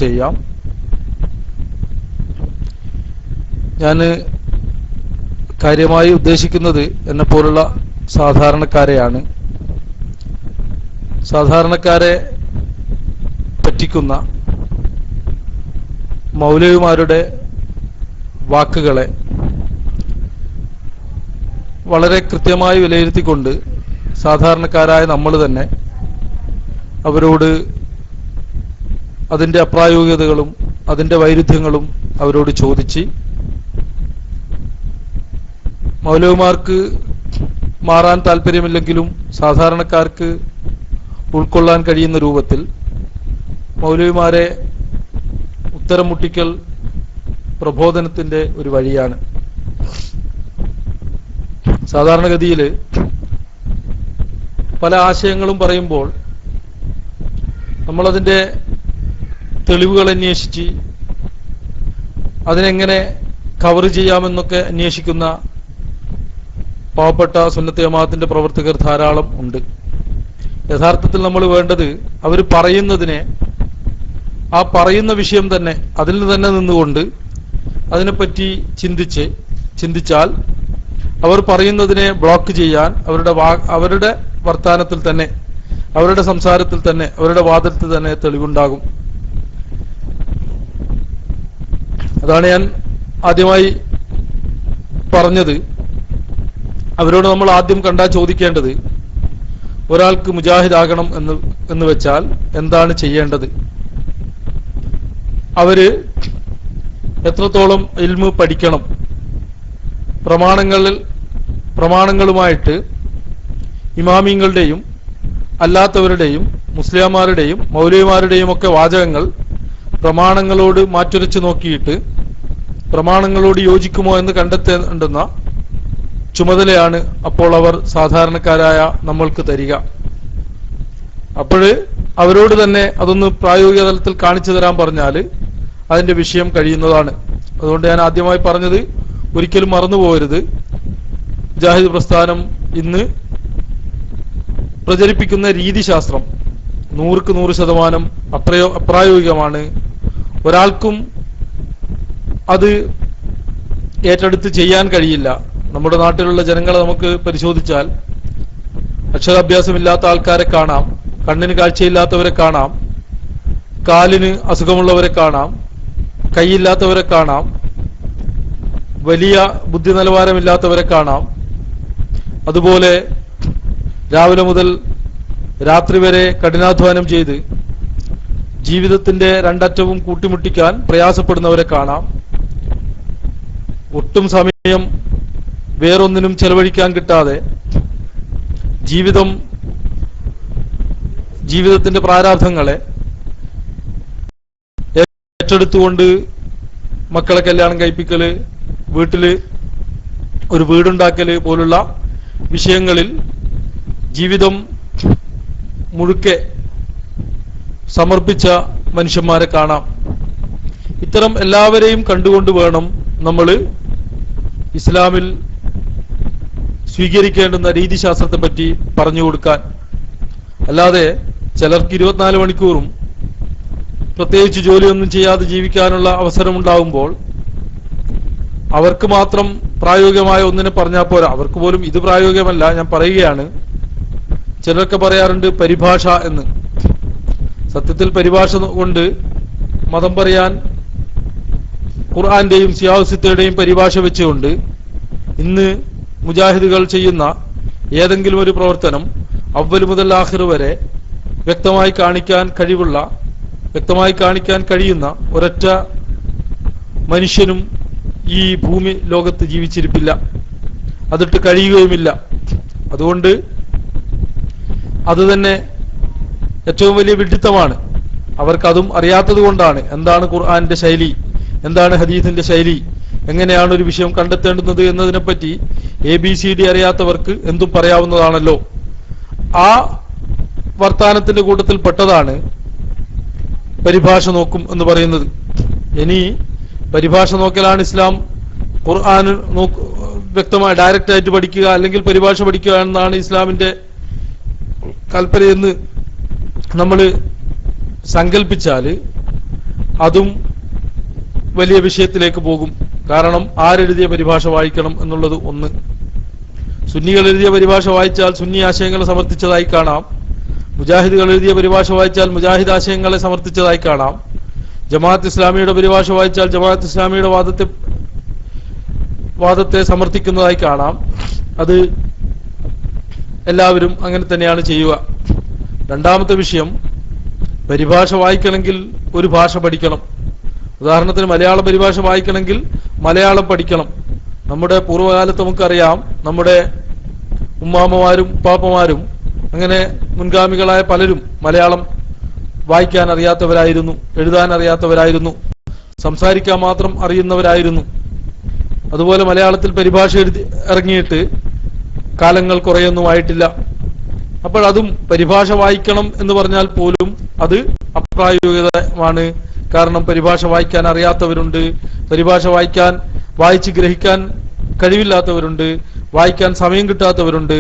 ചർച്ച ചെയ്യാം. ഞാൻ കാര്യമായി ഉദ്ദേശിക്കുന്നത് എന്നെപ്പോലുള്ള സാധാരണക്കാരെയാണ്. സാധാരണക്കാരെ പറ്റിക്കുന്ന മൗലവിമാരുടെ വാക്കുകളെ വളരെ കൃത്യമായി വിലയിരുത്തിക്കൊണ്ട് സാധാരണക്കാരായ നമ്മൾ തന്നെ അവരോട് അതിൻ്റെ അപ്രായോഗികതകളും അതിൻ്റെ വൈരുദ്ധ്യങ്ങളും അവരോട് ചോദിച്ച് മൗലവിമാർക്ക് മാറാൻ താല്പര്യമില്ലെങ്കിലും സാധാരണക്കാർക്ക് ഉൾക്കൊള്ളാൻ കഴിയുന്ന രൂപത്തിൽ മൗലവിമാരെ ഉത്തരം മുട്ടിക്കൽ പ്രബോധനത്തിൻ്റെ ഒരു വഴിയാണ്. സാധാരണഗതിയിൽ പല ആശയങ്ങളും പറയുമ്പോൾ നമ്മളതിൻ്റെ തെളിവുകൾ അന്വേഷിച്ച് അതിനെങ്ങനെ കവർ ചെയ്യാമെന്നൊക്കെ അന്വേഷിക്കുന്ന പാവപ്പെട്ട സുന്നത്ത് ജമാഅത്തിന്റെ പ്രവർത്തകർ ധാരാളം ഉണ്ട്. യഥാർത്ഥത്തിൽ നമ്മൾ വേണ്ടത് അവർ പറയുന്നതിനെ, ആ പറയുന്ന വിഷയം തന്നെ അതിൽ തന്നെ നിന്നുകൊണ്ട് അതിനെപ്പറ്റി ചിന്തിച്ചാൽ അവർ പറയുന്നതിനെ ബ്ലോക്ക് ചെയ്യാൻ അവരുടെ വർത്താനത്തിൽ തന്നെ, അവരുടെ സംസാരത്തിൽ തന്നെ, അവരുടെ വാദത്തിൽ തന്നെ തെളിവുണ്ടാകും. അതാണ് ഞാൻ ആദ്യമായി പറഞ്ഞത്. അവരോട് നമ്മൾ ആദ്യം കണ്ടാൽ ചോദിക്കേണ്ടത്, ഒരാൾക്ക് മുജാഹിദ് ആകണം എന്ന് വെച്ചാൽ എന്താണ് ചെയ്യേണ്ടത്? അവര് എത്രത്തോളം ഇൽമു പഠിക്കണം? പ്രമാണങ്ങളുമായിട്ട് ഇമാമിങ്ങളുടെയും അല്ലാത്തവരുടെയും മുസ്ലിംമാരുടെയും മൗലവിമാരുടെയും ഒക്കെ വാചകങ്ങൾ പ്രമാണങ്ങളോട് മാറ്റുരച്ചു നോക്കിയിട്ട് പ്രമാണങ്ങളോട് യോജിക്കുമോ എന്ന് കണ്ടെത്തേണ്ടുന്ന ചുമതലയാണ് അപ്പോൾ അവർ സാധാരണക്കാരായ നമ്മൾക്ക് തരിക. അപ്പോൾ അവരോട് തന്നെ അതൊന്ന് പ്രായോഗിക തലത്തിൽ കാണിച്ചു തരാൻ പറഞ്ഞാൽ അതിന്റെ വിഷയം കഴിയുന്നതാണ്. അതുകൊണ്ട് ഞാൻ ആദ്യമായി പറഞ്ഞത്, ഒരിക്കലും മറന്നുപോകരുത്, മുജാഹിദ് പ്രസ്ഥാനം ഇന്ന് പ്രചരിപ്പിക്കുന്ന രീതിശാസ്ത്രം 100% അപ്രായോഗികമാണ്. ഒരാൾക്കും അത് ഏറ്റെടുത്ത് ചെയ്യാൻ കഴിയില്ല. നമ്മുടെ നാട്ടിലുള്ള ജനങ്ങളെ നമുക്ക് പരിശോധിച്ചാൽ അക്ഷരാഭ്യാസമില്ലാത്ത ആൾക്കാരെ കാണാം, കണ്ണിന് കാഴ്ചയില്ലാത്തവരെ കാണാം, കാലിന് അസുഖമുള്ളവരെ കാണാം, കൈയില്ലാത്തവരെ കാണാം, വലിയ ബുദ്ധി നിലവാരമില്ലാത്തവരെ കാണാം. അതുപോലെ രാവിലെ മുതൽ രാത്രി വരെ കഠിനാധ്വാനം ചെയ്ത് ജീവിതത്തിന്റെ രണ്ടറ്റവും കൂട്ടിമുട്ടിക്കാൻ പ്രയാസപ്പെടുന്നവരെ കാണാം. ഒട്ടും സമയം വേറൊന്നിനും ചെലവഴിക്കാൻ കിട്ടാതെ ജീവിതത്തിന്റെ പ്രാരാബ്ധങ്ങളെ ഏറ്റെടുത്തുകൊണ്ട് മക്കളെ കല്യാണം കഴിപ്പിക്കല്, വീട്ടില് ഒരു വീടുണ്ടാക്കല് പോലുള്ള വിഷയങ്ങളിൽ ജീവിതം മുഴുക്കെ സമർപ്പിച്ച മനുഷ്യന്മാരെ കാണാം. ഇത്തരം എല്ലാവരെയും കണ്ടുകൊണ്ട് വേണം നമ്മൾ ഇസ്ലാമിൽ സ്വീകരിക്കേണ്ടുന്ന രീതിശാസ്ത്രത്തെ പറ്റി പറഞ്ഞു കൊടുക്കാൻ. അല്ലാതെ ചിലർക്ക് 24 മണിക്കൂറും പ്രത്യേകിച്ച് ജോലിയൊന്നും ചെയ്യാതെ ജീവിക്കാനുള്ള അവസരമുണ്ടാകുമ്പോൾ അവർക്ക് മാത്രം പ്രായോഗികമായ ഒന്നിനെ പറഞ്ഞാൽ പോരാ. അവർക്ക് പോലും ഇത് പ്രായോഗികമല്ല, ഞാൻ പറയുകയാണ്. ചിലർക്ക് പറയാറുണ്ട് പരിഭാഷ എന്ന്. സത്യത്തിൽ പരിഭാഷ കൊണ്ട് മതം പറയാൻ ഖുർആന്റെയും സിയാസിത്തയുടെയും പരിഭാഷ വെച്ചുകൊണ്ട് ഇന്ന് മുജാഹിദുകൾ ചെയ്യുന്ന ഏതെങ്കിലും ഒരു പ്രവർത്തനം അവ്വൽ മുതൽ ആഖിർ വരെ വ്യക്തമായി കാണിക്കാൻ കഴിയുന്ന ഒരൊറ്റ മനുഷ്യനും ഈ ഭൂമി ലോകത്ത് ജീവിച്ചിരിപ്പില്ല, അതിട്ട് കഴിയുകയുമില്ല. അതുകൊണ്ട് അത് തന്നെ ഏറ്റവും വലിയ വിഡ്ഢിത്തമാണ്. അവർക്കതും അറിയാത്തത് കൊണ്ടാണ് എന്താണ് ഖുർആന്റെ ശൈലി, എന്താണ് ഹദീസിന്റെ ശൈലി, എങ്ങനെയാണ് ഒരു വിഷയം കണ്ടെത്തേണ്ടുന്നത് എന്നതിനെപ്പറ്റി ABCD അറിയാത്തവർക്ക് എന്തും പറയാവുന്നതാണല്ലോ. ആ വർത്താനത്തിന്റെ കൂട്ടത്തിൽ പെട്ടതാണ് പരിഭാഷ നോക്കും എന്ന് പറയുന്നത്. ഇനി പരിഭാഷ നോക്കലാണ് ഇസ്ലാം ഖുർആൻ വ്യക്തമായി ഡയറക്റ്റ് ആയിട്ട് പഠിക്കുക അല്ലെങ്കിൽ പരിഭാഷ പഠിക്കുക എന്നാണ് ഇസ്ലാമിന്റെ കൽപ്പനയെന്ന് നമ്മൾ സങ്കല്പിച്ചാൽ അതും വലിയ വിഷയത്തിലേക്ക് പോകും. കാരണം ആരെഴുതിയ പരിഭാഷ വായിക്കണം എന്നുള്ളത് ഒന്ന്. സുന്നികൾ എഴുതിയ പരിഭാഷ വായിച്ചാൽ സുന്നി ആശയങ്ങളെ സമർത്ഥിച്ചതായി കാണാം. മുജാഹിദുകൾ എഴുതിയ പരിഭാഷ വായിച്ചാൽ മുജാഹിദ് ആശയങ്ങളെ സമർത്ഥിച്ചതായി കാണാം. ജമാഅത്ത് ഇസ്ലാമിയുടെ പരിഭാഷ വായിച്ചാൽ ജമാഅത്ത് ഇസ്ലാമിയുടെ വാദത്തെ സമർത്ഥിക്കുന്നതായി കാണാം. അത് എല്ലാവരും അങ്ങനെ തന്നെയാണ് ചെയ്യുക. രണ്ടാമത്തെ വിഷയം, പരിഭാഷ വായിക്കണമെങ്കിൽ ഒരു ഭാഷ പഠിക്കണം. ഉദാഹരണത്തിന് മലയാള പരിഭാഷ വായിക്കണമെങ്കിൽ മലയാളം പഠിക്കണം. നമ്മുടെ പൂർവ്വകാലത്ത് നമുക്കറിയാം, നമ്മുടെ ഉമ്മാമ്മമാരും ഉപ്പാപ്പമാരും അങ്ങനെ മുൻഗാമികളായ പലരും മലയാളം വായിക്കാൻ അറിയാത്തവരായിരുന്നു, എഴുതാൻ അറിയാത്തവരായിരുന്നു, സംസാരിക്കാൻ മാത്രം അറിയുന്നവരായിരുന്നു. അതുപോലെ മലയാളത്തിൽ പരിഭാഷ ഇറങ്ങിയിട്ട് കാലങ്ങൾ കുറേയൊന്നും ആയിട്ടില്ല. അപ്പോൾ അതും പരിഭാഷ വായിക്കണം എന്ന് പറഞ്ഞാൽ പോലും അത് അപ്രായോഗികമാണ്. കാരണം പരിഭാഷ വായിക്കാൻ അറിയാത്തവരുണ്ട്, പരിഭാഷ വായിച്ച് ഗ്രഹിക്കാൻ കഴിവില്ലാത്തവരുണ്ട്, വായിക്കാൻ സമയം കിട്ടാത്തവരുണ്ട്.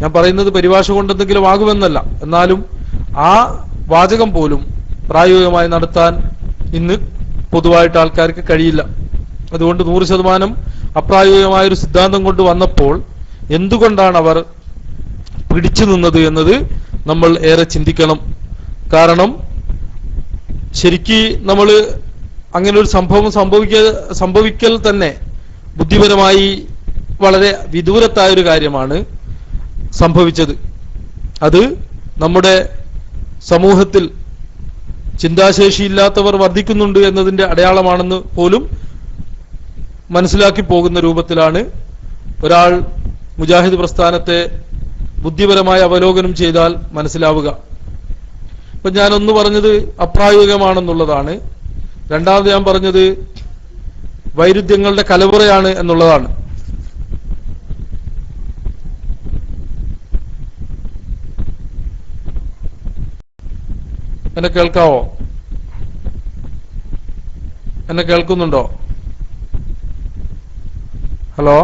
ഞാൻ പറയുന്നത് പരിഭാഷ കൊണ്ടെന്തെങ്കിലും ആകുമെന്നല്ല, എന്നാലും ആ വാചകം പോലും പ്രായോഗികമായി നടത്താൻ ഇന്ന് പൊതുവായിട്ട് ആൾക്കാർക്ക് കഴിയില്ല. അതുകൊണ്ട് 100% അപ്രായോഗികമായൊരു സിദ്ധാന്തം കൊണ്ട് വന്നപ്പോൾ എന്തുകൊണ്ടാണ് അവർ പിടിച്ചു നിന്നത് എന്നത് നമ്മൾ ഏറെ ചിന്തിക്കണം. കാരണം ശരിക്ക് നമ്മൾ അങ്ങനെ ഒരു സംഭവം സംഭവിക്കൽ തന്നെ ബുദ്ധിപരമായി വളരെ വിദൂരത്തായൊരു കാര്യമാണ് സംഭവിച്ചത്. അത് നമ്മുടെ സമൂഹത്തിൽ ചിന്താശേഷിയില്ലാത്തവർ വർദ്ധിക്കുന്നുണ്ട് എന്നതിന്റെ അടയാളമാണെന്ന് പോലും മനസ്സിലാക്കി പോകുന്ന രൂപത്തിലാണ് ഒരാൾ മുജാഹിദ് പ്രസ്ഥാനത്തെ ബുദ്ധിപരമായി അവലോകനം ചെയ്താൽ മനസ്സിലാവുക. ഇപ്പൊ ഞാനൊന്ന് പറഞ്ഞത് അപ്രായോഗികമാണെന്നുള്ളതാണ്. രണ്ടാമത് ഞാൻ പറഞ്ഞത് വൈരുദ്ധ്യങ്ങളുടെ കലവറയാണ് എന്നുള്ളതാണ്. എന്നെ കേൾക്കാവോ? എന്നെ കേൾക്കുന്നുണ്ടോ? ഹലോ?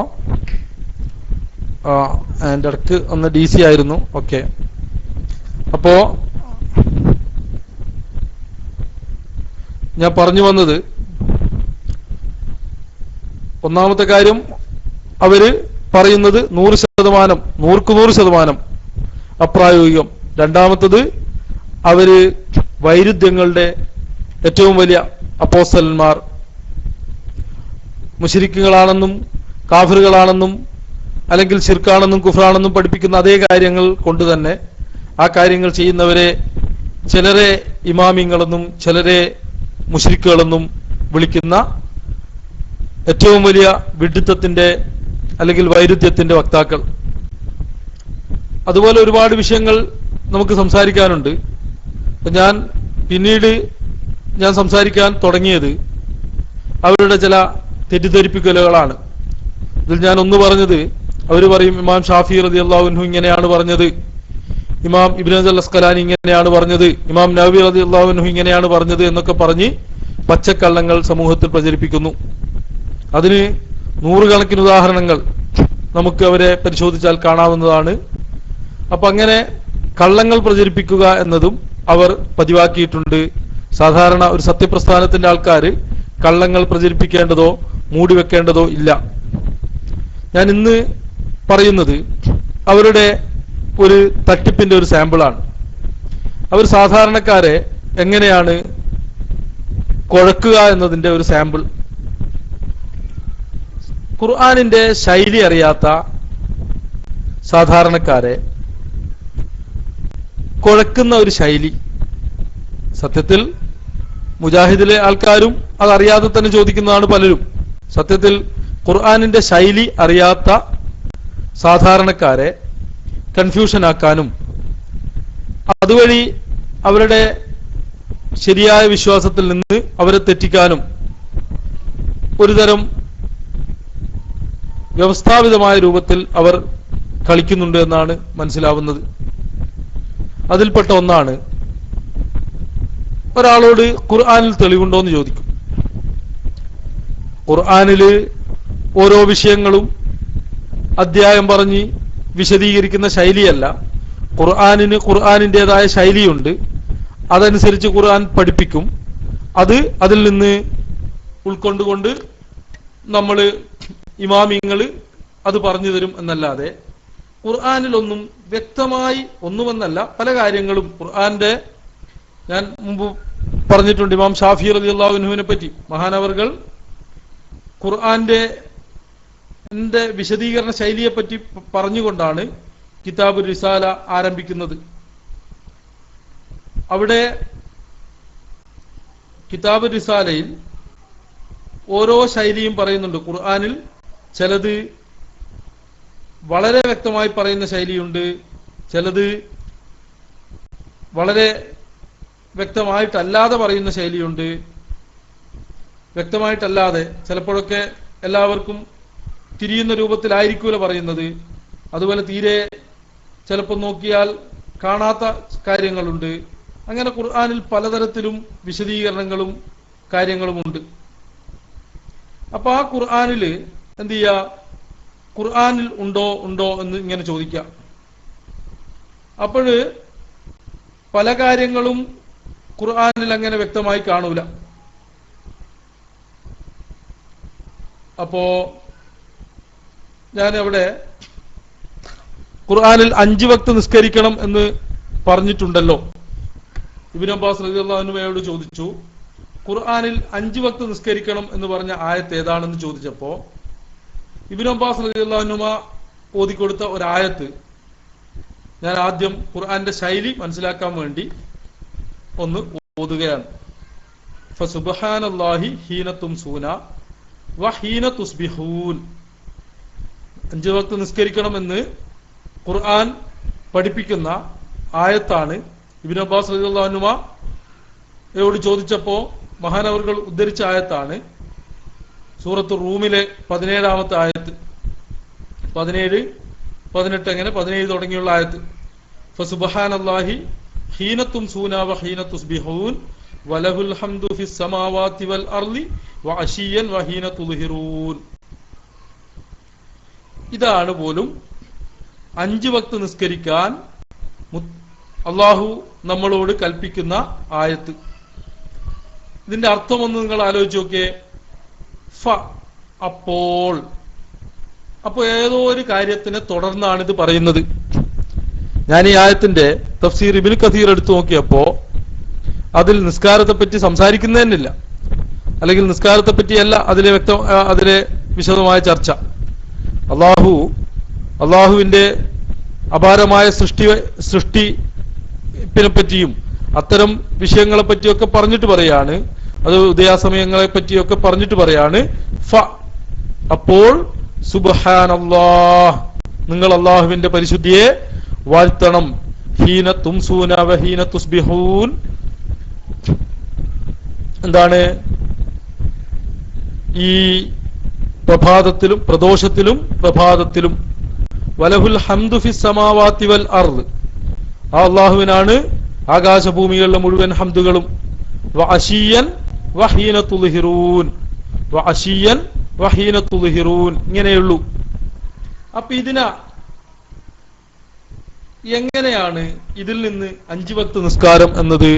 എൻ്റെ ഇടയ്ക്ക് ഒന്ന് DC ആയിരുന്നു. ഓക്കെ, അപ്പോ ഞാൻ പറഞ്ഞു വന്നത്, ഒന്നാമത്തെ കാര്യം അവര് പറയുന്നത് 100% അപ്രായോഗികം. രണ്ടാമത്തത് അവര് വൈരുദ്ധ്യങ്ങളുടെ ഏറ്റവും വലിയ അപ്പോസ്തലന്മാർ മുശ്രിക്കുകളാണെന്നും കാഫിറുകളാണെന്നും അല്ലെങ്കിൽ ശിർക്കാണെന്നും കുഫ്റാണെന്നും പഠിപ്പിക്കുന്ന അതേ കാര്യങ്ങൾ കൊണ്ട് തന്നെ ആ കാര്യങ്ങൾ ചെയ്യുന്നവരെ ചിലരെ ഇമാമിങ്ങളെന്നും ചിലരെ മുശ്രിക്കുകളെന്നും വിളിക്കുന്ന ഏറ്റവും വലിയ വിഡ്ഢിത്തത്തിന്റെ അല്ലെങ്കിൽ വൈരുദ്ധ്യത്തിന്റെ വക്താക്കൾ. അതുപോലെ ഒരുപാട് വിഷയങ്ങൾ നമുക്ക് സംസാരിക്കാനുണ്ട്. പിന്നീട് ഞാൻ സംസാരിക്കാൻ തുടങ്ങിയത് അവരുടെ ചില തെറ്റിദ്ധരിപ്പിക്കലുകളാണ്. ഇതിൽ ഞാൻ ഒന്ന് പറഞ്ഞത്, അവർ പറയും ഇമാം ഷാഫി റളിയല്ലാഹു അൻഹു ഇങ്ങനെയാണ് പറഞ്ഞത്, ഇമാം ഇബ്നു ഹജർ അസ്ഖലാനി ഇങ്ങനെയാണ് പറഞ്ഞത്, ഇമാം നവവി റളിയല്ലാഹു അൻഹു ഇങ്ങനെയാണ് പറഞ്ഞത് എന്നൊക്കെ പറഞ്ഞ് പച്ചക്കള്ളങ്ങൾ സമൂഹത്തിൽ പ്രചരിപ്പിക്കുന്നു. അതിന് നൂറുകണക്കിന് ഉദാഹരണങ്ങൾ നമുക്ക് അവരെ പരിശോധിച്ചാൽ കാണാവുന്നതാണ്. അപ്പൊ അങ്ങനെ കള്ളങ്ങൾ പ്രചരിപ്പിക്കുക എന്നതും അവർ പതിവാക്കിയിട്ടുണ്ട്. സാധാരണ ഒരു സത്യപ്രസ്ഥാനത്തിന്റെ ആൾക്കാർ കള്ളങ്ങൾ പ്രചരിപ്പിക്കേണ്ടതോ മൂടിവെക്കേണ്ടതോ ഇല്ല. ഞാൻ ഇന്ന് പറയുന്നത് അവരുടെ ഒരു തട്ടിപ്പിന്റെ ഒരു സാമ്പിളാണ്. അവർ സാധാരണക്കാരെ എങ്ങനെയാണ് കുഴക്കുക എന്നതിന്റെ ഒരു സാമ്പിൾ. ഖുർആനിന്റെ ശൈലി അറിയാത്ത സാധാരണക്കാരെ കുഴക്കുന്ന ഒരു ശൈലി. സത്യത്തിൽ മുജാഹിദിലെ ആൾക്കാരും അതറിയാതെ തന്നെ ചോദിക്കുന്നതാണ് പലരും. സത്യത്തിൽ ഖുർആനിന്റെ ശൈലി അറിയാത്ത സാധാരണക്കാരെ കൺഫ്യൂഷൻ ആക്കാനും അതുവഴി അവരുടെ ശരിയായ വിശ്വാസത്തിൽ നിന്ന് അവരെ തെറ്റിക്കാനും ഒരുതരം വ്യവസ്ഥാപിതമായ രൂപത്തിൽ അവർ കളിക്കുന്നുണ്ട് എന്നാണ് മനസ്സിലാവുന്നത്. അതിൽപ്പെട്ട ഒന്നാണ്, ഒരാളോട് ഖുർആനിൽ തെളിവുണ്ടോ എന്ന് ചോദിക്കും. ഖുർആനില് ഓരോ വിഷയങ്ങളും അധ്യായം പറഞ്ഞ് വിശദീകരിക്കുന്ന ശൈലിയല്ല. ഖുർആനിന് ഖുർആനിൻ്റെതായ ശൈലിയുണ്ട്. അതനുസരിച്ച് ഖുർആൻ പഠിപ്പിക്കും. അതിൽ നിന്ന് ഉൾക്കൊണ്ടുകൊണ്ട് നമ്മൾ ഇമാമിങ്ങൾ അത് പറഞ്ഞു തരും എന്നല്ലാതെ ഖുർആനിലൊന്നും വ്യക്തമായി ഒന്നുമെന്നല്ല പല കാര്യങ്ങളും ഖുർആന്റെ ഞാൻ മുമ്പ് പറഞ്ഞിട്ടുണ്ട്. ഇമാം ഷാഫി റളിയല്ലാഹു അൻഹുവിനെ പറ്റി മഹാനവർകൾ ഖുർആന്റെ വിശദീകരണ ശൈലിയെ പറ്റി പറഞ്ഞുകൊണ്ടാണ് കിതാബ് റിസാല ആരംഭിക്കുന്നത്. അവിടെ കിതാബ് റിസാലയിൽ ഓരോ ശൈലിയും പറയുന്നുണ്ട്. ഖുർആനിൽ ചിലത് വളരെ വ്യക്തമായി പറയുന്ന ശൈലിയുണ്ട്, ചിലത് വളരെ വ്യക്തമായിട്ടല്ലാതെ പറയുന്ന ശൈലിയുണ്ട്. വ്യക്തമായിട്ടല്ലാതെ ചിലപ്പോഴൊക്കെ എല്ലാവർക്കും തിരിയുന്ന രൂപത്തിലായിരിക്കൂല പറയുന്നത്. അതുപോലെ തീരെ ചിലപ്പോൾ നോക്കിയാൽ കാണാത്ത കാര്യങ്ങളുണ്ട്. അങ്ങനെ ഖുർആനിൽ പലതരത്തിലും വിശദീകരണങ്ങളും കാര്യങ്ങളുമുണ്ട്. അപ്പൊ ആ ഖുർആനിൽ എന്ത് ചെയ്യുക, ഖുർആനിൽ ഉണ്ടോ എന്ന് ഇങ്ങനെ ചോദിക്കാം. അപ്പോഴ് പല കാര്യങ്ങളും ഖുർആനിൽ അങ്ങനെ വ്യക്തമായി കാണൂല. അപ്പോ ഞാൻ അവിടെ ഖുർആനിൽ 5 വക്ത് നിസ്കരിക്കണം എന്ന് പറഞ്ഞിട്ടുണ്ടല്ലോ. ഇബ്നു അബ്ബാസ് റളിയല്ലാഹു അൻഹുവയോട് ചോദിച്ചു, ഖുർആനിൽ 5 വക്ത് നിസ്കരിക്കണം എന്ന് പറഞ്ഞ ആയത്ത് ഏതാണെന്ന് ചോദിച്ചപ്പോ ഇബ്നു അബ്ബാസ് റളിയല്ലാഹു അൻഹു ഓതിക്കൊടുത്ത ഒരു ആയത്ത് ഞാൻ ആദ്യം ഖുർആന്റെ ശൈലി മനസ്സിലാക്കാൻ വേണ്ടി ഒന്ന് ഓതുകയാണ്. ഫസുബ്ഹാനല്ലാഹി ഹീന തുംസൂന വഹീന തുസ്ബിഹൂൻ. 5 വക്ത് നിസ്കരിക്കണമെന്ന് ഖുർആൻ പഠിപ്പിക്കുന്ന ആയത്താണ്. ഇബ്നു അബ്ബാസ് റളിയല്ലാഹു അൻഹുയോട് ചോദിച്ചപ്പോ മഹാനവർകൾ ഉദ്ധരിച്ച ആയത്താണ് സൂറത്ത് റൂമിലെ 17-ാമത്തെ ആയത്ത്. 17, 18 അങ്ങനെ 17 തുടങ്ങിയുള്ള ആയത്ത്. ഫസുബ്ഹാനല്ലാഹി ഹീന തുംസൂന വഹീന തുസ്ബിഹൂൻ വലഹുൽ ഹംദു ഫിസ് സമാവാതി വൽ അർളി വഅശിയൻ വഹീന തുൽഹിറൂൻ. ഇതാണ് പോലും 5 വക്ത് നിസ്കരിക്കാൻ അള്ളാഹു നമ്മളോട് കൽപ്പിക്കുന്ന ആയത്ത്. ഇതിന്റെ അർത്ഥമൊന്ന് നിങ്ങൾ ആലോചിച്ച് നോക്കിയേ. അപ്പോൾ ഏതോ ഒരു കാര്യത്തിനെ തുടർന്നാണ് ഇത് പറയുന്നത്. ഞാൻ ഈ ആയത്തിന്റെ തഫ്സീർ ഇബ്നു കസീർ എടുത്തു നോക്കിയപ്പോ അതിൽ നിസ്കാരത്തെ പറ്റി സംസാരിക്കുന്നതന്നില്ല, അല്ലെങ്കിൽ നിസ്കാരത്തെ പറ്റിയല്ല അതിലെ വിശദമായ ചർച്ച. അള്ളാഹുവിന്റെ അപാരമായ സൃഷ്ടിപ്പിനെ പറ്റിയും അത്തരം വിഷയങ്ങളെ പറ്റിയൊക്കെ പറഞ്ഞിട്ട് പറയാണ്. അത് ഉദയാസമയങ്ങളെ പറ്റിയൊക്കെ പറഞ്ഞിട്ട് പറയാണ്. അപ്പോൾ സുബ്ഹാനല്ലാഹ്, നിങ്ങൾ അള്ളാഹുവിന്റെ പരിശുദ്ധിയെ വാഴ്ത്തണം. ഹീന തുംസൂന വഹീന തുസ്ബിഹൂൻ. എന്താണ് ഈ പ്രഭാതത്തിലും പ്രദോഷത്തിലും പ്രഭാതത്തിലും വലഹുൽ ഹംദു ഫിസ് സമാവാതി വൽ അർള്. ആ അള്ളാഹുവിനാണ് ആകാശഭൂമികളിലെ മുഴുവൻ ഹംദുകളും. വഅശിയൻ വഹീന തുൽഹിറൂൻ, വഅശിയൻ വഹീന തുൽഹിറൂൻ, ഇങ്ങനെയുള്ളൂ. അപ്പൊ എങ്ങനെയാണ് ഇതിൽ നിന്ന് 5 വക്ത് നിസ്കാരം എന്നത്?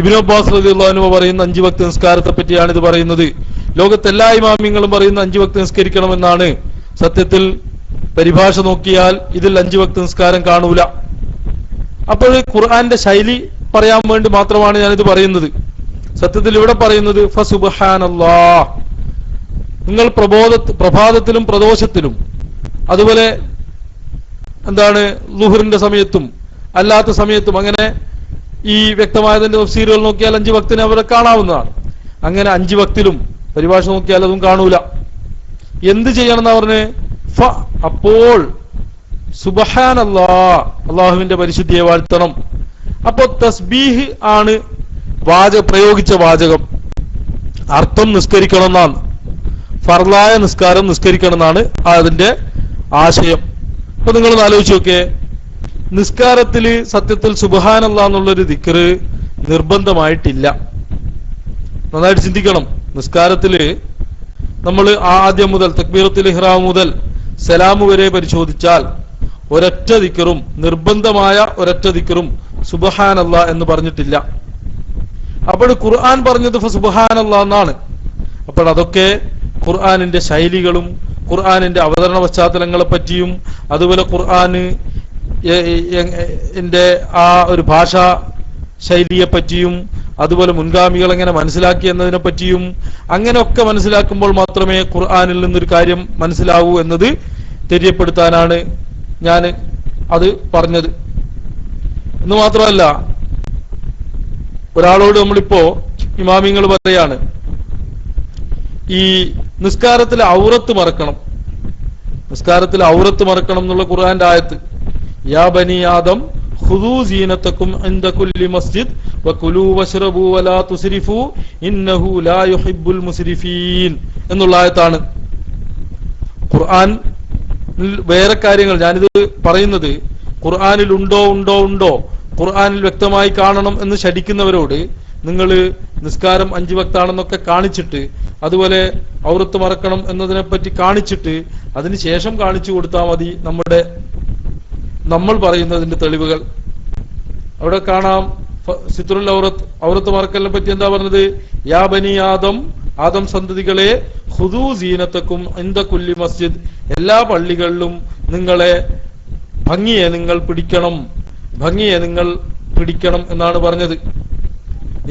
ഇബ്നു അബ്ബാസ് റളിയല്ലാഹു അൻഹു പറയുന്ന 5 വക്ത് നിസ്കാരത്തെ പറ്റിയാണ് ഇത് പറയുന്നത്. ലോകത്തെല്ലാ ഇമാമിങ്ങളും പറയുന്ന 5 വക്ത് നിസ്കരിക്കണമെന്നാണ്. സത്യത്തിൽ പരിഭാഷ നോക്കിയാൽ ഇതിൽ 5 വക്ത് നിസ്കാരം കാണൂല. അപ്പോൾ ഖുർആന്റെ ശൈലി പറയാൻ വേണ്ടി മാത്രമാണ് ഞാനിത് പറയുന്നത്. സത്യത്തിൽ ഇവിടെ പറയുന്നത് ഫസുബ്ഹാനല്ലാഹ്, നിങ്ങൾ പ്രഭാതത്തിലും പ്രദോഷത്തിലും അതുപോലെ എന്താണ് ളുഹറിന്റെ സമയത്തും അല്ലാത്ത സമയത്തും അങ്ങനെ ഈ വ്യക്തമായതിന്റെ തഫ്സീറുകൾ നോക്കിയാൽ 5 വക്തിനെ അവരെ കാണാവുന്നതാണ്. അങ്ങനെ 5 വക്തിലും പരിഭാഷ നോക്കിയാൽ അതും കാണൂല. എന്ത് ചെയ്യണം എന്ന് പറഞ്ഞ് അപ്പോൾ സുബ്ഹാനല്ലാഹ്, അള്ളാഹുവിന്റെ പരിശുദ്ധിയെ വാഴ്ത്തണം. അപ്പോ തസ്ബീഹ് ആണ് പ്രയോഗിച്ച വാചകം. അർത്ഥം നിസ്കരിക്കണം എന്നാണ്, ഫർളായ നിസ്കാരം നിസ്കരിക്കണം എന്നാണ് അതിന്റെ ആശയം. അപ്പൊ നിങ്ങളൊന്ന് ആലോചിച്ച് നോക്കിയേ, നിസ്കാരത്തില് സത്യത്തിൽ സുബ്ഹാനല്ലാഹ് എന്നുള്ളൊരു ദിക്റ് നിർബന്ധമായിട്ടില്ല. നന്നായിട്ട് ചിന്തിക്കണം. നിസ്കാരത്തില് നമ്മൾ ആദ്യം മുതൽ തക്ബീറത്തുൽ ഇഹ്റാം മുതൽ സലാം വരെ പരിശോധിച്ചാൽ ഒരൊറ്റ ദിക്റും, നിർബന്ധമായ ഒരൊറ്റ ദിക്റും സുബ്ഹാനല്ലാഹ് എന്ന് പറഞ്ഞിട്ടില്ല. അപ്പോൾ ഖുർആൻ പറഞ്ഞത് ഫസുബ്ഹാനല്ലാഹ് എന്നാണ്. അപ്പോൾ അതൊക്കെ ഖുർആനിന്റെ ശൈലികളും ഖുർആനിന്റെ അവതരണ പശ്ചാത്തലങ്ങളെ പറ്റിയും അതുപോലെ ഖുർആന് ആ ഒരു ഭാഷാ ശൈലിയെ പറ്റിയും അതുപോലെ മുൻഗാമികൾ എങ്ങനെ മനസ്സിലാക്കി എന്നതിനെ പറ്റിയും അങ്ങനെയൊക്കെ മനസ്സിലാക്കുമ്പോൾ മാത്രമേ ഖുർആനിൽ നിന്നൊരു കാര്യം മനസ്സിലാവൂ എന്നത് തെര്യപ്പെടുത്താനാണ് ഞാൻ അത് പറഞ്ഞത്. എന്ന് മാത്രമല്ല, ഒരാളോട് നമ്മളിപ്പോ ഇമാമിങ്ങൾ പറയാണ് ഈ നിസ്കാരത്തിലെ ഔറത്ത് മറക്കണം, നിസ്കാരത്തിലെ ഔറത്ത് മറക്കണം എന്നുള്ള ഖുർആന്റെ ആയത്ത്, യാ ബനി ആദം ഖുദൂ സീനതകും ഇൻദ കുല്ലി മസ്ജിദ് വകുലൂ വശ്റബൂ വലാ തുസ്രിഫൂ ഇന്നഹു ലാ യുഹിബ്ബുൽ മുസ്രിഫീൻ എന്നുള്ള ആയത്താണ്. ഖുർആൻ വേറെ കാര്യങ്ങൾ ഞാനിത് പറയുന്നത് ഖുർആനിൽ ഉണ്ടോ ഖുർആനിൽ വ്യക്തമായി കാണണം എന്ന് ശഠിക്കുന്നവരോട് നിങ്ങൾ നിസ്കാരം 5 വക്താണെന്നൊക്കെ കാണിച്ചിട്ട് അതുപോലെ ഔറത്ത് മറക്കണം എന്നതിനെ പറ്റി കാണിച്ചിട്ട് അതിനുശേഷം കാണിച്ചു കൊടുത്താൽ മതി നമ്മൾ പറയുന്നതിന്റെ തെളിവുകൾ. അവിടെ കാണാം സിത്രുൽ ഔറത്ത് മറക്കലിനെ പറ്റി എന്താ പറഞ്ഞത്? യാ ബനി ആദം സന്തതികളെ ഖുദൂ സീനതകും ഇൻദ കുല്ലി മസ്ജിദ്, എല്ലാ പള്ളികളിലും ഭംഗിയെ നിങ്ങൾ പിടിക്കണം എന്നാണ് പറഞ്ഞത്.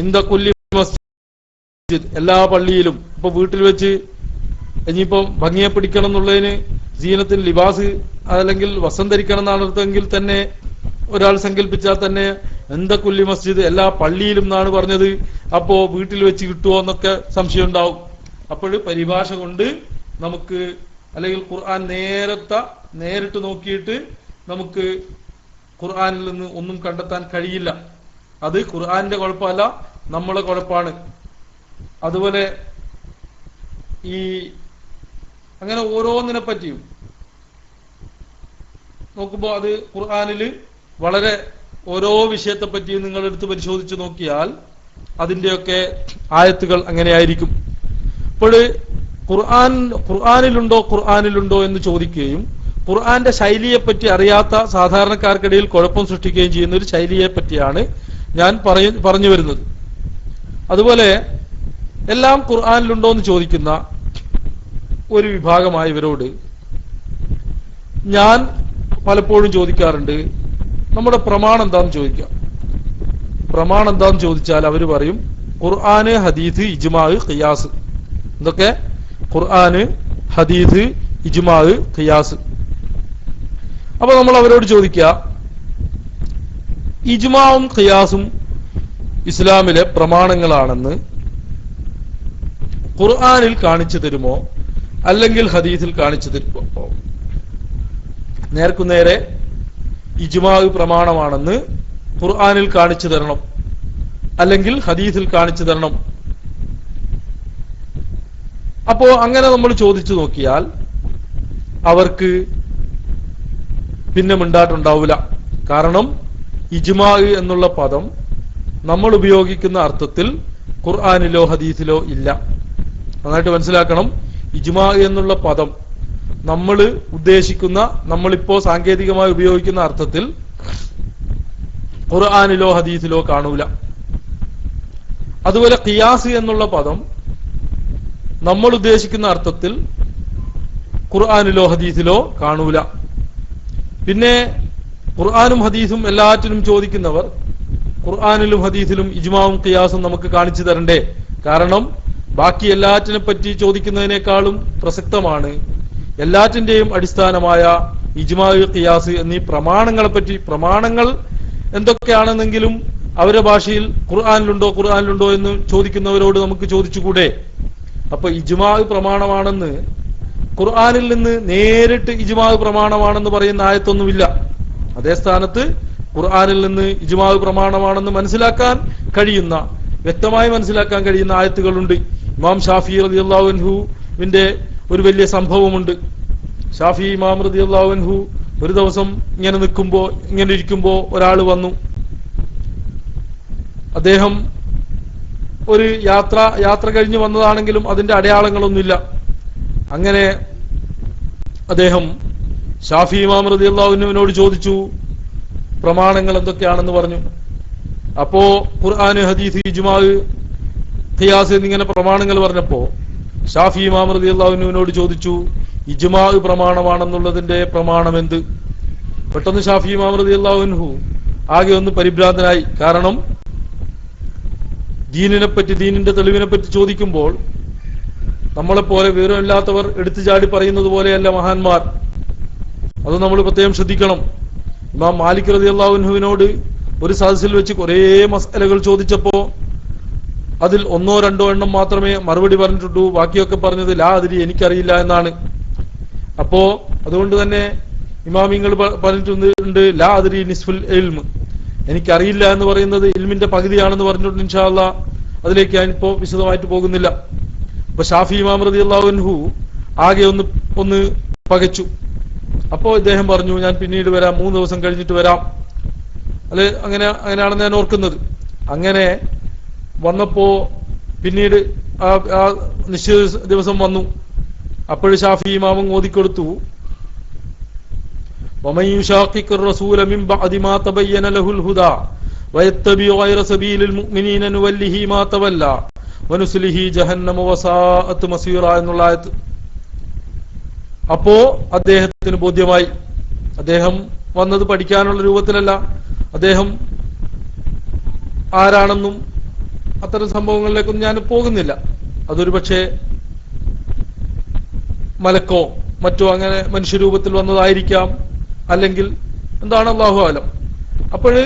ഇൻദ കുല്ലി മസ്ജിദ്, എല്ലാ പള്ളിയിലും. ഇപ്പൊ വീട്ടിൽ വെച്ച് ഇനിയിപ്പം ഭംഗിയെ പിടിക്കണം എന്നുള്ളതിന് സീനത്തിൽ ലിബാസ് അല്ലെങ്കിൽ വസ്ത്രം ധരിക്കണം എന്നാണ് അർത്ഥമെങ്കിൽ തന്നെ ഒരാൾ സങ്കല്പിച്ചാൽ തന്നെ ഇൻദ കുല്ലി മസ്ജിദ് എല്ലാ പള്ളിയിലും എന്നാണ് പറഞ്ഞത്. അപ്പോ വീട്ടിൽ വെച്ച് കിട്ടുമോ എന്നൊക്കെ സംശയം ഉണ്ടാവും. അപ്പോൾ പരിഭാഷ കൊണ്ട് നമുക്ക് അല്ലെങ്കിൽ ഖുർആൻ നേരിട്ട് നോക്കിയിട്ട് നമുക്ക് ഖുർആനിൽ നിന്ന് ഒന്നും കണ്ടെത്താൻ കഴിയില്ല. അത് ഖുർആന്റെ കുഴപ്പമല്ല, നമ്മളെ കുഴപ്പമാണ്. അതുപോലെ അങ്ങനെ ഓരോന്നിനെ പറ്റിയും നോക്കുമ്പോൾ അത് ഖുർആനിൽ വളരെ ഓരോ വിഷയത്തെ പറ്റിയും നിങ്ങൾ എടുത്ത് പരിശോധിച്ച് നോക്കിയാൽ അതിന്റെയൊക്കെ ആയത്തുകൾ അങ്ങനെയായിരിക്കും. അപ്പോൾ ഖുർആനിലുണ്ടോ എന്ന് ചോദിക്കുകയും ഖുർആന്റെ ശൈലിയെ പറ്റി അറിയാത്ത സാധാരണക്കാർക്കിടയിൽ കുഴപ്പം സൃഷ്ടിക്കുകയും ചെയ്യുന്ന ഒരു ശൈലിയെ പറ്റിയാണ് ഞാൻ പറഞ്ഞു വരുന്നത്. അതുപോലെ എല്ലാം ഖുർആനിലുണ്ടോ എന്ന് ചോദിക്കുന്ന ഒരു വിഭാഗമായവരോട് ഞാൻ പലപ്പോഴും ചോദിക്കാറുണ്ട്, നമ്മുടെ പ്രമാണം എന്താന്ന് ചോദിക്കാം. പ്രമാണം എന്താന്ന് ചോദിച്ചാൽ അവർ പറയും ഖുർആന്, ഹദീസ്, ഇജ്മാ, ഖിയാസ്. എന്തൊക്കെ? ഖുർആന്, ഹദീസ്, ഇജ്മാ, ഖിയാസ്. അപ്പൊ നമ്മൾ അവരോട് ചോദിക്കുക, ഇജ്മാവും ഖിയാസും ഇസ്ലാമിലെ പ്രമാണങ്ങളാണെന്ന് ഖുർആനിൽ കാണിച്ചു തരുമോ അല്ലെങ്കിൽ ഹദീസിൽ കാണിച്ചു തരുമോ? നേർക്കുനേരെ ഇജ്മാ പ്രമാണമാണെന്ന് ഖുർആനിൽ കാണിച്ചു തരണം അല്ലെങ്കിൽ ഹദീസിൽ കാണിച്ചു തരണം. അപ്പോ അങ്ങനെ നമ്മൾ ചോദിച്ചു നോക്കിയാൽ അവർക്ക് പിന്നെ മിണ്ടാട്ടുണ്ടാവില്ല. കാരണം ഇജ്മാ എന്നുള്ള പദം നമ്മൾ ഉപയോഗിക്കുന്ന അർത്ഥത്തിൽ ഖുർആനിലോ ഹദീസിലോ ഇല്ല. നന്നായിട്ട് മനസ്സിലാക്കണം. ഇജ്മാ എന്നുള്ള പദം നമ്മൾ ഉദ്ദേശിക്കുന്ന, നമ്മളിപ്പോ സാങ്കേതികമായി ഉപയോഗിക്കുന്ന അർത്ഥത്തിൽ ഖുർആനിലോ ഹദീസിലോ കാണൂല. അതുപോലെ ഖിയാസ് എന്നുള്ള പദം നമ്മൾ ഉദ്ദേശിക്കുന്ന അർത്ഥത്തിൽ ഖുർആനിലോ ഹദീസിലോ കാണൂല. പിന്നെ ഖുർആനും ഹദീസും എല്ലാറ്റിനും ചോദിക്കുന്നവർ ഖുർആനിലും ഹദീസിലും ഇജ്മാവും ഖിയാസും നമുക്ക് കാണിച്ചു തരണ്ടേ? കാരണം ബാക്കി എല്ലാറ്റിനെ പറ്റി ചോദിക്കുന്നതിനേക്കാളും പ്രസക്തമാണ് എല്ലാറ്റിന്റെയും അടിസ്ഥാനമായ ഇജ്മാ, ഖിയാസ് എന്നീ പ്രമാണങ്ങളെ പറ്റി. പ്രമാണങ്ങൾ എന്തൊക്കെയാണെന്നെങ്കിലും അവരുടെ ഭാഷയിൽ ഖുർആനിലുണ്ടോ എന്ന് ചോദിക്കുന്നവരോട് നമുക്ക് ചോദിച്ചുകൂടെ? അപ്പൊ ഇജ്മാ പ്രമാണമാണെന്ന് ഖുർആനിൽ നിന്ന് നേരിട്ട് ഇജ്മാ പ്രമാണമാണെന്ന് പറയുന്ന ആയത്തൊന്നുമില്ല. അതേ സ്ഥാനത്ത് ഖുർആനിൽ നിന്ന് ഇജ്മാ പ്രമാണമാണെന്ന് വ്യക്തമായി മനസ്സിലാക്കാൻ കഴിയുന്ന ആയത്തുകളുണ്ട്. ഇമാം ഷാഫി റളിയല്ലാഹു അൻഹുവിന്റെ ഒരു വലിയ സംഭവമുണ്ട്. ഷാഫി ഇമാം റളിയല്ലാഹു അൻഹു ഒരു ദിവസം ഇങ്ങനെ ഇരിക്കുമ്പോ ഒരാൾ വന്നു. അദ്ദേഹം ഒരു യാത്ര കഴിഞ്ഞ് വന്നതാണെങ്കിലും അതിന്റെ അടയാളങ്ങളൊന്നുമില്ല. അങ്ങനെ അദ്ദേഹം ഷാഫി ഇമാം റളിയല്ലാഹു അൻഹുവിനോട് ചോദിച്ചു, പ്രമാണങ്ങൾ എന്തൊക്കെയാണെന്ന് പറഞ്ഞു. അപ്പോ ഖുർആന്, ഹദീസ്, ഇജ്മാ, ഖിയാസ് എന്നിങ്ങനെ പ്രമാണങ്ങൾ പറഞ്ഞപ്പോ ഷാഫി ഇമാം റളിയല്ലാഹു അൻഹുവിനോട് ചോദിച്ചു, ഇജ്മാ പ്രമാണമാണെന്നുള്ളതിന്റെ പ്രമാണം എന്ത്? പെട്ടെന്ന് ഷാഫി ഇമാം റളിയല്ലാഹു അൻഹു ആകെ ഒന്ന് പരിഭ്രാന്തനായി. കാരണം ദീനിന്റെ തെളിവിനെ പറ്റി ചോദിക്കുമ്പോൾ നമ്മളെപ്പോലെ വിവരമില്ലാത്തവർ എടുത്തു ചാടി പറയുന്നത് പോലെയല്ല മഹാന്മാർ. അത് നമ്മൾ പ്രത്യേകം ശ്രദ്ധിക്കണം. ഇമാം മാലിക് റളിയല്ലാഹു അൻഹുവിനോട് ഒരു സദസ്സിൽ വെച്ച് കുറേ മസ്അലകൾ ചോദിച്ചപ്പോ അതിൽ ഒന്നോ രണ്ടോ എണ്ണം മാത്രമേ മറുപടി പറഞ്ഞിട്ടുള്ളൂ. ബാക്കിയൊക്കെ പറഞ്ഞത് ലാ അദ്രി, എനിക്കറിയില്ല എന്നാണ്. അപ്പോ അതുകൊണ്ട് തന്നെ ഇമാമിങ്ങൾ പറഞ്ഞിട്ടുണ്ട് ലാ അദ്രി നിസ്ഫുൽ ഇൽമ്, എനിക്കറിയില്ല എന്ന് പറയുന്നത് ഇൽമിന്റെ പകുതിയാണെന്ന് പറഞ്ഞിട്ടുണ്ട്. ഇൻഷാ അല്ലാഹ് അതിലേക്ക് ഞാനിപ്പോ വിശദമായിട്ട് പോകുന്നില്ല. അപ്പൊ ഷാഫി ഇമാം റളിയല്ലാഹു അൻഹു ആകെ ഒന്ന് പകച്ചു. അപ്പോ ഇദ്ദേഹം പറഞ്ഞു, ഞാൻ പിന്നീട് വരാം, 3 ദിവസം കഴിഞ്ഞിട്ട് വരാം. അല്ലെ, അങ്ങനെയാണെന്ന് ഞാൻ ഓർക്കുന്നത്. അങ്ങനെ വന്നപ്പോ പിന്നീട് ആ നിശ്ചിത ദിവസം വന്നു. അപ്പോൾ ഷാഫി ഇമാമും ഓതിക്കൊടുത്തു, ومن يشاقق الرسول من بعد ما تبين له الهدى ويتبع غير سبيل المؤمنين نوله ما تولى ونسله جهنم وساءت مصيرا എന്നുള്ള ആയത്ത്. അപ്പോ അദ്ദേഹത്തിന് ബോധ്യമായി. അദ്ദേഹം വന്നത് പഠിക്കാനുള്ള രൂപത്തിലല്ല, അദ്ദേഹം ആരാണെന്നും അത്തരം സംഭവങ്ങളിലേക്കൊന്നും ഞാൻ പോകുന്നില്ല. അതൊരു പക്ഷേ മലക്കോ മറ്റോ അങ്ങനെ മനുഷ്യരൂപത്തിൽ വന്നതായിരിക്കാം, അല്ലെങ്കിൽ എന്താണ്, അല്ലാഹു ആലം. അപ്പോഴ്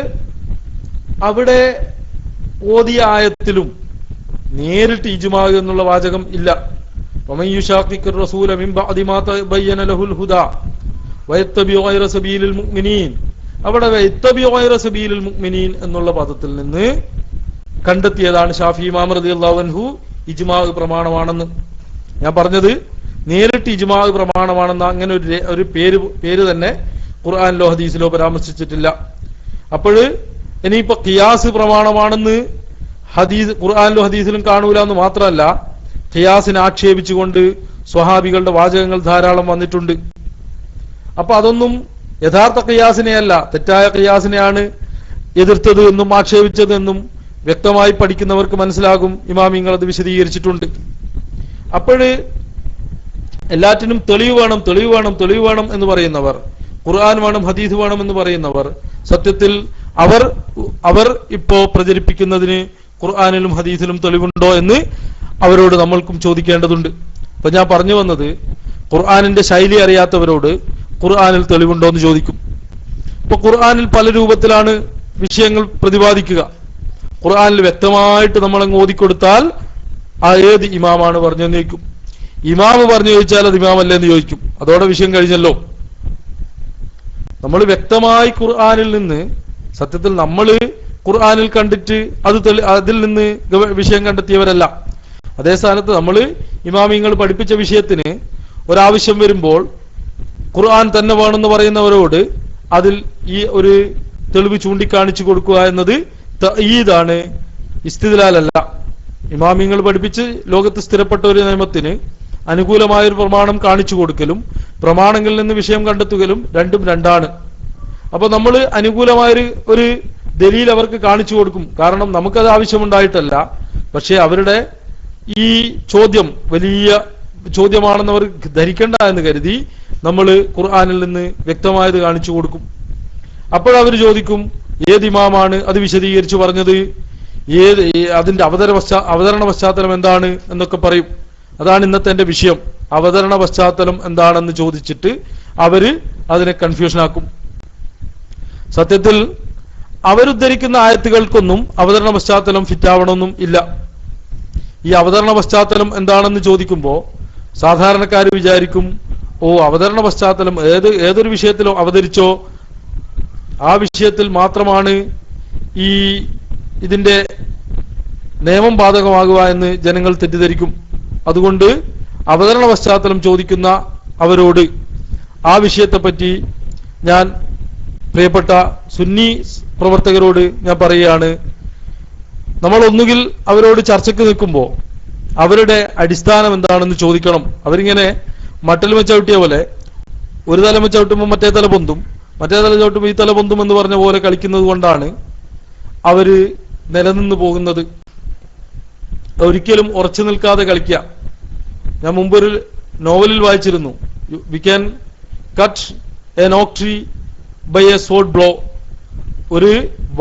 അവിടെ ഓതിയ ആയത്തിലും നേരിട്ട് ഇജ്മാ എന്നുള്ള വാചകം ഇല്ല. വമൻ യുശാഖിഖിർ റസൂല മിൻ ബഅദി മാ തബയ്യന ലഹുൽ ഹുദാ വയത്തബി ഗൈറ സബീലിൽ മുഅ്മിനീൻ, അവിടെ വയത്തബി ഗൈറ സബീലിൽ മുഅ്മിനീൻ എന്നുള്ള പദത്തിൽ നിന്ന് കണ്ടെത്തിയതാണ് ഷാഫി ഇമാം റളിയല്ലാഹു അൻഹു ഇജ്മാ പ്രമാണമാണെന്ന്. ഞാൻ പറഞ്ഞത് നേരിട്ട് ഇജ്മാ പ്രമാണമാണെന്ന് അങ്ങനെ ഒരു പേര് തന്നെ ഖുർആനിലോ ഹദീസിലോ പരാമർശിച്ചിട്ടില്ല. അപ്പോൾ ഇനിയിപ്പോ ഖിയാസ് പ്രമാണമാണെന്ന് ഖുർആനിലും ഹദീസിലും കാണൂല എന്ന് മാത്രമല്ല, ഖിയാസിനെ ആക്ഷേപിച്ചുകൊണ്ട് സ്വഹാബികളുടെ വാചകങ്ങൾ ധാരാളം വന്നിട്ടുണ്ട്. അപ്പൊ അതൊന്നും യഥാർത്ഥ ഖിയാസിനെയല്ല, തെറ്റായ ഖിയാസിനെയാണ് എതിർത്തത് എന്നും ആക്ഷേപിച്ചത് എന്നും വ്യക്തമായി പഠിക്കുന്നവർക്ക് മനസ്സിലാകും. ഇമാമിങ്ങൾ അത് വിശദീകരിച്ചിട്ടുണ്ട്. അപ്പോഴ് എല്ലാറ്റിനും തെളിവ് വേണം എന്ന് പറയുന്നവർ, ഖുർആൻ വേണം, ഹദീസ് വേണം എന്ന് പറയുന്നവർ, സത്യത്തിൽ അവർ ഇപ്പോ പ്രചരിപ്പിക്കുന്നതിന് ഖുർആനിലും ഹദീസിലും തെളിവുണ്ടോ എന്ന് അവരോട് നമ്മൾക്കും ചോദിക്കേണ്ടതുണ്ട്. അപ്പൊ ഞാൻ പറഞ്ഞു വന്നത്, ഖുർആനിന്റെ ശൈലി അറിയാത്തവരോട് ഖുർആനിൽ തെളിവുണ്ടോ എന്ന് ചോദിക്കും. ഇപ്പൊ ഖുർആനിൽ പല രൂപത്തിലാണ് വിഷയങ്ങൾ പ്രതിപാദിക്കുക. ഖുർആനിൽ വ്യക്തമായിട്ട് നമ്മളങ്ങ് ഓതിക്കൊടുത്താൽ ആ ഏത് ഇമാമാണ് പറഞ്ഞെന്ന് ചോദിക്കും. ഇമാമ് പറഞ്ഞു ചോദിച്ചാൽ അത് ഇമാമല്ലേ എന്ന് ചോദിക്കും. അതോടെ വിഷയം കഴിഞ്ഞല്ലോ. നമ്മൾ വ്യക്തമായി ഖുർആനിൽ നിന്ന്, സത്യത്തിൽ നമ്മൾ ഖുർആനിൽ കണ്ടിട്ട് അതിൽ നിന്ന് വിഷയം കണ്ടെത്തിയവരല്ല. അതേ സ്ഥാനത്ത് നമ്മൾ ഇമാമിങ്ങൾ പഠിപ്പിച്ച വിഷയത്തിന് ഒരാവശ്യം വരുമ്പോൾ ഖുർആൻ തന്നെ വേണമെന്ന് പറയുന്നവരോട് അതിൽ ഈ ഒരു തെളിവ് ചൂണ്ടിക്കാണിച്ചു കൊടുക്കുക എന്നത് തഅയീദാണ്, ഇസ്തിദ്ലാലല്ല. ഇമാമിങ്ങൾ പഠിപ്പിച്ച് ലോകത്ത് സ്ഥിരപ്പെട്ട ഒരു നിയമത്തിന് അനുകൂലമായൊരു പ്രമാണം കാണിച്ചു കൊടുക്കലും പ്രമാണങ്ങളിൽ നിന്ന് വിഷയം കണ്ടെത്തുകയും രണ്ടാണ്. അപ്പൊ നമ്മൾ അനുകൂലമായൊരു ദലീൽ അവർക്ക് കാണിച്ചു കൊടുക്കും. കാരണം നമുക്കത് ആവശ്യമുണ്ടായിട്ടല്ല, പക്ഷെ അവരുടെ ഈ ചോദ്യം വലിയ ചോദ്യമാണെന്ന് അവർ ധരിക്കണ്ട എന്ന് കരുതി നമ്മൾ ഖുർആനിൽ നിന്ന് വ്യക്തമായത് കാണിച്ചു കൊടുക്കും. അപ്പോഴവർ ചോദിക്കും, ഏത് ഇമാമാണ് അത് വിശദീകരിച്ചു പറഞ്ഞത്, അതിന്റെ അവതരണ പശ്ചാത്തലം എന്താണ് എന്നൊക്കെ പറയും. അതാണ് ഇന്നത്തെ എന്റെ വിഷയം. അവതരണ പശ്ചാത്തലം എന്താണെന്ന് ചോദിച്ചിട്ട് അവര് അതിനെ കൺഫ്യൂഷൻ ആക്കും. സത്യത്തിൽ അവരുദ്ധരിക്കുന്ന ആയത്തുകൾക്കൊന്നും അവതരണ പശ്ചാത്തലം ഫിറ്റാവണമെന്നും ഇല്ല. ഈ അവതരണ പശ്ചാത്തലം എന്താണെന്ന് ചോദിക്കുമ്പോൾ സാധാരണക്കാർ വിചാരിക്കും, ഓ അവതരണ പശ്ചാത്തലം ഏതൊരു വിഷയത്തിലോ അവതരിച്ചോ ആ വിഷയത്തിൽ മാത്രമാണ് ഇതിന്റെ നിയമം ബാധകമാകുക എന്ന് ജനങ്ങൾ തെറ്റിദ്ധരിക്കും. അതുകൊണ്ട് അവതരണ പശ്ചാത്തലം ചോദിക്കുന്ന അവരോട് ആ വിഷയത്തെപ്പറ്റി ഞാൻ പ്രിയപ്പെട്ട സുന്നി പ്രവർത്തകരോട് ഞാൻ പറയുകയാണ്, നമ്മൾ ഒന്നുകിൽ അവരോട് ചർച്ചയ്ക്ക് നിൽക്കുമ്പോൾ അവരുടെ അടിസ്ഥാനം എന്താണെന്ന് ചോദിക്കണം. അവരിങ്ങനെ മട്ടൽ ചവിട്ടിയ പോലെ ഒരു തലമ ചവിട്ടുമ്പോൾ മറ്റേ തല പൊന്തും, മറ്റേ തല ചവിട്ടുമ്പോൾ ഈ തല പൊന്തും എന്ന് പറഞ്ഞ പോലെ കളിക്കുന്നത് കൊണ്ടാണ് അവര് നിലനിന്ന് പോകുന്നത്. ഒരിക്കലും ഉറച്ചു നിൽക്കാതെ കളിക്കുക. ഞാൻ മുമ്പൊരു നോവലിൽ വായിച്ചിരുന്നു, we can cut an oak tree by a sword blow. ഒരു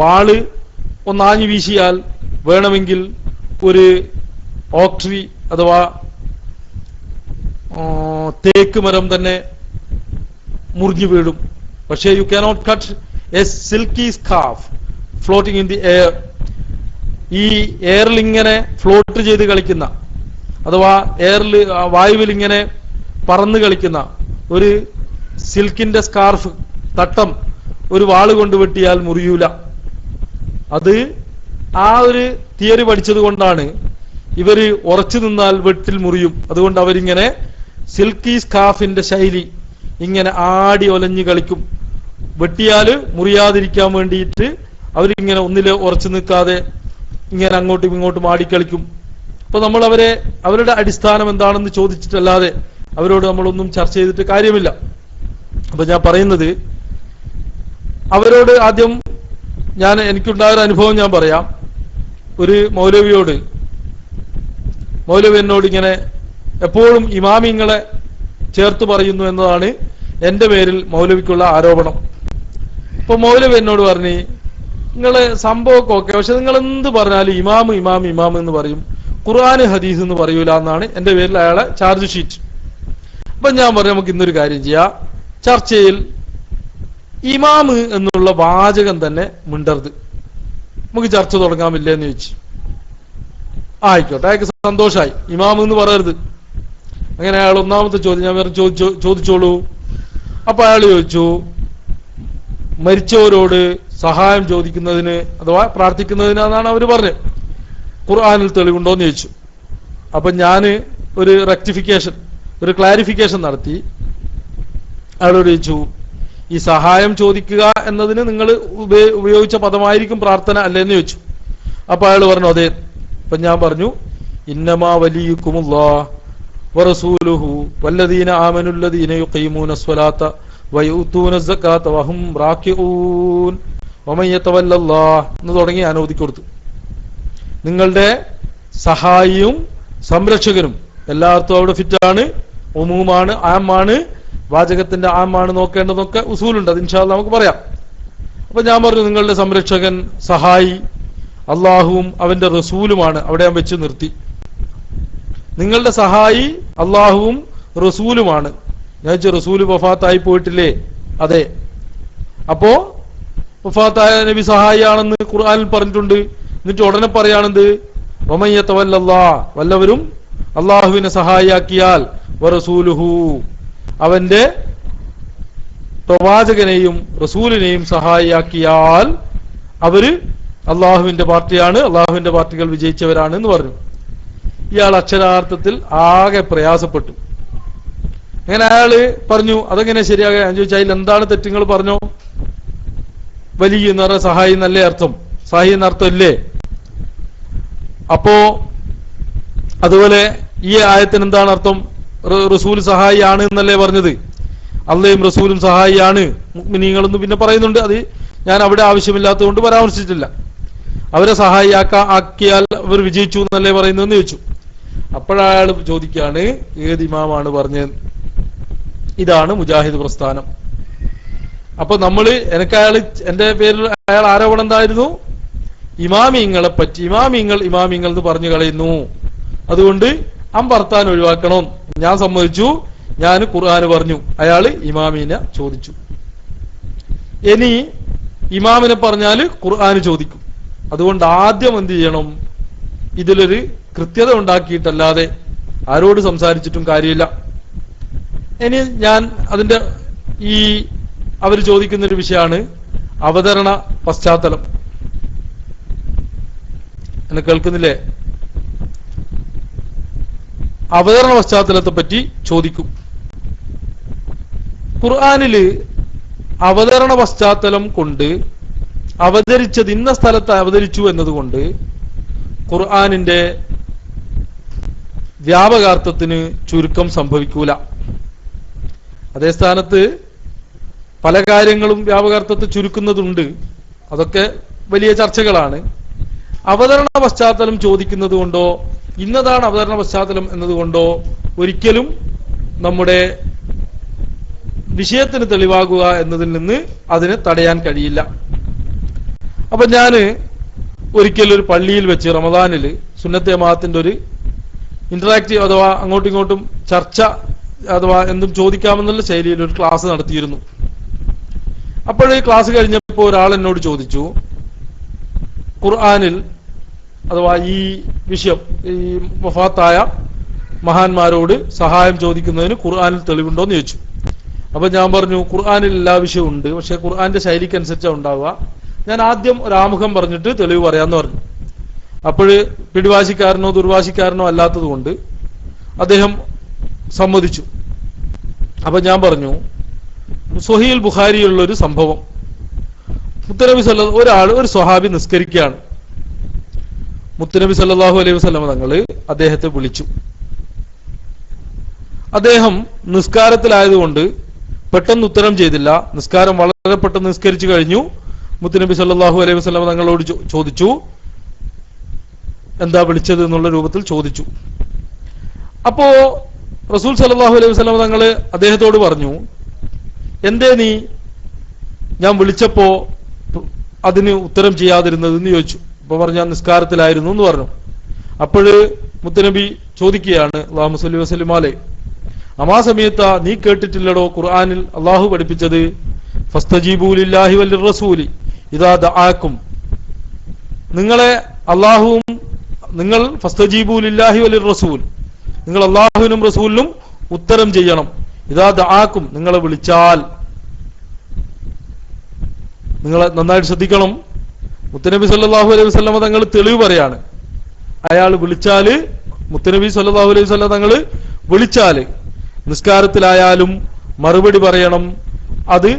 വാള് ഒന്നാഞ്ഞു വീശിയാൽ വേണമെങ്കിൽ ഒരു ഓക്ക് ട്രീ അഥവാ തേക്ക് മരം തന്നെ മുറിഞ്ഞു വീഴും. പക്ഷേ you cannot cut a silky scarf floating in the air. ഈ എയറിൽ ഇങ്ങനെ ഫ്ലോട്ട് ചെയ്ത് കളിക്കുന്ന അഥവാ എയറിൽ വായുവിൽ ഇങ്ങനെ പറന്ന് കളിക്കുന്ന ഒരു സിൽക്കിന്റെ സ്കാർഫ് തട്ടം ഒരു വാള് കൊണ്ട് വെട്ടിയാൽ മുറിയൂല. അത് ആ ഒരു തിയറി പഠിച്ചത് കൊണ്ടാണ് ഇവര് ഉറച്ചു നിന്നാൽ വെട്ടിൽ മുറിയും. അതുകൊണ്ട് അവരിങ്ങനെ സിൽക്കി സ്കാർഫിന്റെ ശൈലി ഇങ്ങനെ ആടി ഒലഞ്ഞു കളിക്കും. വെട്ടിയാല് മുറിയാതിരിക്കാൻ വേണ്ടിയിട്ട് അവരിങ്ങനെ ഒന്നില് ഉറച്ചു നിൽക്കാതെ ഇങ്ങനെ അങ്ങോട്ടും ഇങ്ങോട്ടും ആടിക്കളിക്കും. അപ്പൊ നമ്മൾ അവരുടെ അടിസ്ഥാനം എന്താണെന്ന് ചോദിച്ചിട്ടല്ലാതെ അവരോട് നമ്മളൊന്നും ചർച്ച ചെയ്തിട്ട് കാര്യമില്ല. അപ്പൊ ഞാൻ പറയുന്നത്, അവരോട് ആദ്യം എനിക്കുണ്ടായ ഒരു അനുഭവം ഞാൻ പറയാം. ഒരു മൗലവി എന്നോട് ഇങ്ങനെ എപ്പോഴും ഇമാമിങ്ങളെ ചേർത്ത് പറയുന്നു എന്നതാണ് എന്റെ പേരിൽ മൗലവിക്കുള്ള ആരോപണം. ഇപ്പൊ മൗലവി എന്നോട് പറഞ്ഞു, നിങ്ങള് സംഭവമൊക്കെ ഓക്കെ, പക്ഷെ നിങ്ങൾ എന്ത് പറഞ്ഞാലും ഇമാം എന്ന് പറയും, ഖുർആന് ഹദീസ് എന്ന് പറയൂല എന്നാണ് എന്റെ പേരിൽ അയാളെ ചാർജ് ഷീറ്റ്. അപ്പൊ ഞാൻ പറഞ്ഞു, നമുക്ക് ഇന്നൊരു കാര്യം ചെയ്യാം, ചർച്ചയിൽ ഇമാമ് എന്നുള്ള വാചകം തന്നെ മിണ്ടരുത്, നമുക്ക് ചർച്ച തുടങ്ങാമില്ലേ എന്ന് ചോദിച്ചു. ആയിക്കോട്ടെ, അയാൾക്ക് സന്തോഷമായി, ഇമാമ് എന്ന് പറയരുത്. അങ്ങനെ അയാൾ ഒന്നാമത്തെ ചോദ്യം ഞാൻ വേറെ ചോദിച്ചോളൂ. അപ്പൊ അയാൾ ചോദിച്ചു, മരിച്ചവരോട് സഹായം ചോദിക്കുന്നതിന് അഥവാ പ്രാർത്ഥിക്കുന്നതിനാണ് അവർ പറഞ്ഞത്, ഖുർആനിൽ തെളിവുണ്ടോന്ന് ചോദിച്ചു. അപ്പൊ ഞാന് ഒരു ക്ലാരിഫിക്കേഷൻ നടത്തി. അയാളോട് ചോദിച്ചു, ഈ സഹായം ചോദിക്കുക എന്നതിന് നിങ്ങൾ ഉപയോഗിച്ച പദമായിരിക്കും പ്രാർത്ഥന അല്ലേന്ന് ചോദിച്ചു. അപ്പൊ അയാൾ പറഞ്ഞു അതെ. അപ്പൊ ഞാൻ പറഞ്ഞു, ഇന്നമാ വലിയുക്കുമുല്ലാഹ് വറസൂലുഹു വല്ലദീന ആമനുല്ലദീന യുഖീമൂന സ്വലാത്ത വയൂതൂന സകാത്ത വഹും റാക്കിഊൻ വമൻ യതവല്ലല്ലാഹ് എന്ന് തുടങ്ങി ഞാൻ ഓതി കൊടുത്തു. നിങ്ങളുടെ സഹായിയും സംരക്ഷകനും എല്ലാവർക്കും അവിടെ ഫിറ്റാണ്, ഉമൂമാണ്, ആമാണ്, വാചകത്തിന്റെ ആമാണ് നോക്കേണ്ടതൊക്കെ ഉസൂലുണ്ട്, അത് ഇൻഷാ അല്ലാഹ് നമുക്ക് പറയാം. അപ്പൊ ഞാൻ പറഞ്ഞു, നിങ്ങളുടെ സംരക്ഷകൻ സഹായി അള്ളാഹുവും അവന്റെ റസൂലുമാണ്. അവിടെ ഞാൻ വെച്ച് നിർത്തി. നിങ്ങളുടെ സഹായി അള്ളാഹുവും റസൂലുമാണ്. ഞാൻ റസൂല് വഫാത്തായി പോയിട്ടില്ലേ? അതെ. അപ്പോ വഫാത്തായ നബി സഹായിയാണെന്ന് ഖുർആനിൽ പറഞ്ഞിട്ടുണ്ട്. എന്നിട്ട് ഉടനെ പറയാണെന്ത്, വമൻ യതവല്ലല്ലാഹ്, വല്ലവരും അള്ളാഹുവിനെ സഹായിയാക്കിയാൽ വറസൂലുഹു, അവന്റെ പ്രവാചകനെയും റസൂലിനെയും സഹായിയാക്കിയാൽ അവര് അള്ളാഹുവിന്റെ പാർട്ടിയാണ്, അള്ളാഹുവിന്റെ പാർട്ടികൾ വിജയിച്ചവരാണ് എന്ന് പറഞ്ഞു. ഇയാൾ അക്ഷരാർത്ഥത്തിൽ ആകെ പ്രയാസപ്പെട്ടു. അങ്ങനെ അയാള് പറഞ്ഞു, അതെങ്ങനെ ശരിയാകാൻ? ഞാൻ ചോദിച്ചാൽ അതിൽ എന്താണ് തെറ്റുങ്ങൾ പറഞ്ഞോ? വലിയ എന്ന് പറഞ്ഞ സഹായി എന്നല്ലേ അർത്ഥം? സഹായി എന്ന അർത്ഥം ഇല്ലേ? അപ്പോ അതുപോലെ ഈ ആയത്തിന് എന്താണ് അർത്ഥം? റസൂൽ സഹായിയാണ് എന്നല്ലേ പറഞ്ഞത്? അള്ളയും റസൂലും സഹായിയാണ്, മുഅ്മിനീങ്ങളെന്ന് പിന്നെ പറയുന്നുണ്ട്. അത് ഞാൻ അവിടെ ആവശ്യമില്ലാത്തത് കൊണ്ട് പരാമർശിച്ചിട്ടില്ല. അവരെ ആക്കിയാൽ അവർ വിജയിച്ചു എന്നല്ലേ പറയുന്നതെന്ന് ചോദിച്ചു. അപ്പോഴയാൾ ചോദിക്കുകയാണ്, ഏത് ഇമാമാണ് പറഞ്ഞത്? ഇതാണ് മുജാഹിദ് പ്രസ്ഥാനം. അപ്പൊ എന്റെ പേരിൽ അയാൾ ആരോപണം എന്തായിരുന്നു? ഇമാമിങ്ങളെ പറ്റി ഇമാമിങ്ങൾ എന്ന് പറഞ്ഞു കളയുന്നു, അതുകൊണ്ട് അമ്പർത്താൻ ഒഴിവാക്കണം. ഞാൻ സമ്മതിച്ചു, ഞാൻ ഖുർആന് പറഞ്ഞു. അയാള് ഇമാമിനെ ചോദിച്ചു. ഇനി ഇമാമിനെ പറഞ്ഞാല് ഖുർആന് ചോദിക്കും. അതുകൊണ്ട് ആദ്യം എന്ത് ചെയ്യണം? ഇതിലൊരു കൃത്യത ഉണ്ടാക്കിയിട്ടല്ലാതെ ആരോട് സംസാരിച്ചിട്ടും കാര്യമില്ല. ഇനി ഞാൻ അതിന്റെ അവര് ചോദിക്കുന്നൊരു വിഷയമാണ് അവതരണ പശ്ചാത്തലം. എന്നെ കേൾക്കുന്നില്ലേ? അവതരണ പശ്ചാത്തലത്തെ പറ്റി ചോദിക്കും. ഖുർആനില് അവതരണ പശ്ചാത്തലം കൊണ്ട് അവതരിച്ചത് ഇന്ന സ്ഥലത്ത് അവതരിച്ചു എന്നതുകൊണ്ട് ഖുർആനിന്റെ വ്യാപകാർത്ഥത്തിന് ചുരുക്കം സംഭവിക്കൂല. അതേ സ്ഥാനത്ത് പല കാര്യങ്ങളും വ്യാപകാർത്ഥത്തെ ചുരുക്കുന്നതുണ്ട്. അതൊക്കെ വലിയ ചർച്ചകളാണ്. അവതരണ പശ്ചാത്തലം ചോദിക്കുന്നത് കൊണ്ടോ ഇന്നതാണ് അവതരണ പശ്ചാത്തലം എന്നതുകൊണ്ടോ ഒരിക്കലും നമ്മുടെ വിഷയത്തിന് തെളിവാകുക എന്നതിൽ നിന്ന് അതിനെ തടയാൻ കഴിയില്ല. അപ്പൊ ഞാന് ഒരിക്കലൊരു പള്ളിയിൽ വെച്ച് റമദാനിൽ സുന്നത്തെ ജമാഅത്തിന്റെ ഒരു ഇന്ററാക്റ്റീവ് അഥവാ അങ്ങോട്ടും ഇങ്ങോട്ടും ചർച്ച അഥവാ എന്തും ചോദിക്കാമെന്നുള്ള ശൈലിയിൽ ഒരു ക്ലാസ് നടത്തിയിരുന്നു. അപ്പോൾ ഈ ക്ലാസ് കഴിഞ്ഞപ്പോൾ ഒരാൾ എന്നോട് ചോദിച്ചു, ഖുർആനിൽ അഥവാ ഈ വിഷയം ഈ വഫാത്തായ മഹാന്മാരോട് സഹായം ചോദിക്കുന്നതിന് ഖുർആനിൽ തെളിവുണ്ടോ എന്ന് ചോദിച്ചു. അപ്പൊ ഞാൻ പറഞ്ഞു, ഖുർആനിൽ എല്ലാ വിഷയവും ഉണ്ട്, പക്ഷെ ഖുർആന്റെ ശൈലിക്ക് അനുസരിച്ചാണ് ഉണ്ടാവുക. ഞാൻ ആദ്യം ഒരു ആമുഖം പറഞ്ഞിട്ട് തെളിവ് പറയാന്ന് പറഞ്ഞു. അപ്പോഴ് പിടിവാശിക്കാരനോ ദുർവാശിക്കാരനോ അല്ലാത്തത് കൊണ്ട് അദ്ദേഹം സമ്മതിച്ചു. അപ്പൊ ഞാൻ പറഞ്ഞു, സ്വഹീൽ ബുഖാരിയുള്ള ഒരു സംഭവം, മുത്തനബി ഒരു സ്വഹാബി നിസ്കരിക്കുകയാണ്. മുത്തനബി സല്ലല്ലാഹു അലൈഹി വസല്ലം തങ്ങള് അദ്ദേഹത്തെ വിളിച്ചു. അദ്ദേഹം നിസ്കാരത്തിലായതുകൊണ്ട് പെട്ടെന്ന് ഉത്തരം ചെയ്തില്ല. നിസ്കാരം വളരെ പെട്ടെന്ന് നിസ്കരിച്ചു കഴിഞ്ഞു. മുത്തനബി സല്ലല്ലാഹു അലൈഹി വസല്ലം തങ്ങളോട് ചോദിച്ചു, എന്താ വിളിച്ചത് എന്നുള്ള രൂപത്തിൽ ചോദിച്ചു. അപ്പോ റസൂൽ സല്ലല്ലാഹു അലൈഹി വസല്ലം തങ്ങള് അദ്ദേഹത്തോട് പറഞ്ഞു, എന്തേ നീ ഞാൻ വിളിച്ചപ്പോ അതിന് ഉത്തരം ചെയ്യാതിരുന്നത് എന്ന് ചോദിച്ചു. അപ്പൊ പറഞ്ഞു, ഞാൻ നിസ്കാരത്തിലായിരുന്നു എന്ന് പറഞ്ഞു. അപ്പോഴ് മുത്തനബി ചോദിക്കുകയാണ്, അല്ലാഹുമ്മ സ്വല്ലി വസല്ലിം അലൈഹി, ആ സമയത്ത് നീ കേട്ടിട്ടില്ലടോ ഖുർആനിൽ അള്ളാഹു പഠിപ്പിച്ചത് ഫസ്തജീബൂ ലില്ലാഹി വലിർ റസൂലി ഇദാ ദആക്കും, നിങ്ങളെ അള്ളാഹുവും നിങ്ങൾ ഫസ്തജീബൂ ലില്ലാഹി വലിർ റസൂൽ, നിങ്ങൾ അള്ളാഹുവിനും റസൂലിനും ഉത്തരം ചെയ്യണം. ഇദാ ദആക്കും, നിങ്ങളെ വിളിച്ചാൽ. നിങ്ങളെ നന്നായിട്ട് ശ്രദ്ധിക്കണം. മുത്തനബി സല്ലല്ലാഹു അലൈഹി വസല്ലം തങ്ങൾ തെളിവ് പറയാണ്. അയാൾ വിളിച്ചാല്, മുത്തനബി സല്ലല്ലാഹു അലൈഹി വസല്ലം തങ്ങൾ വിളിച്ചാല് നിസ്കാരത്തിലായാലും മറുപടി പറയണം. അത്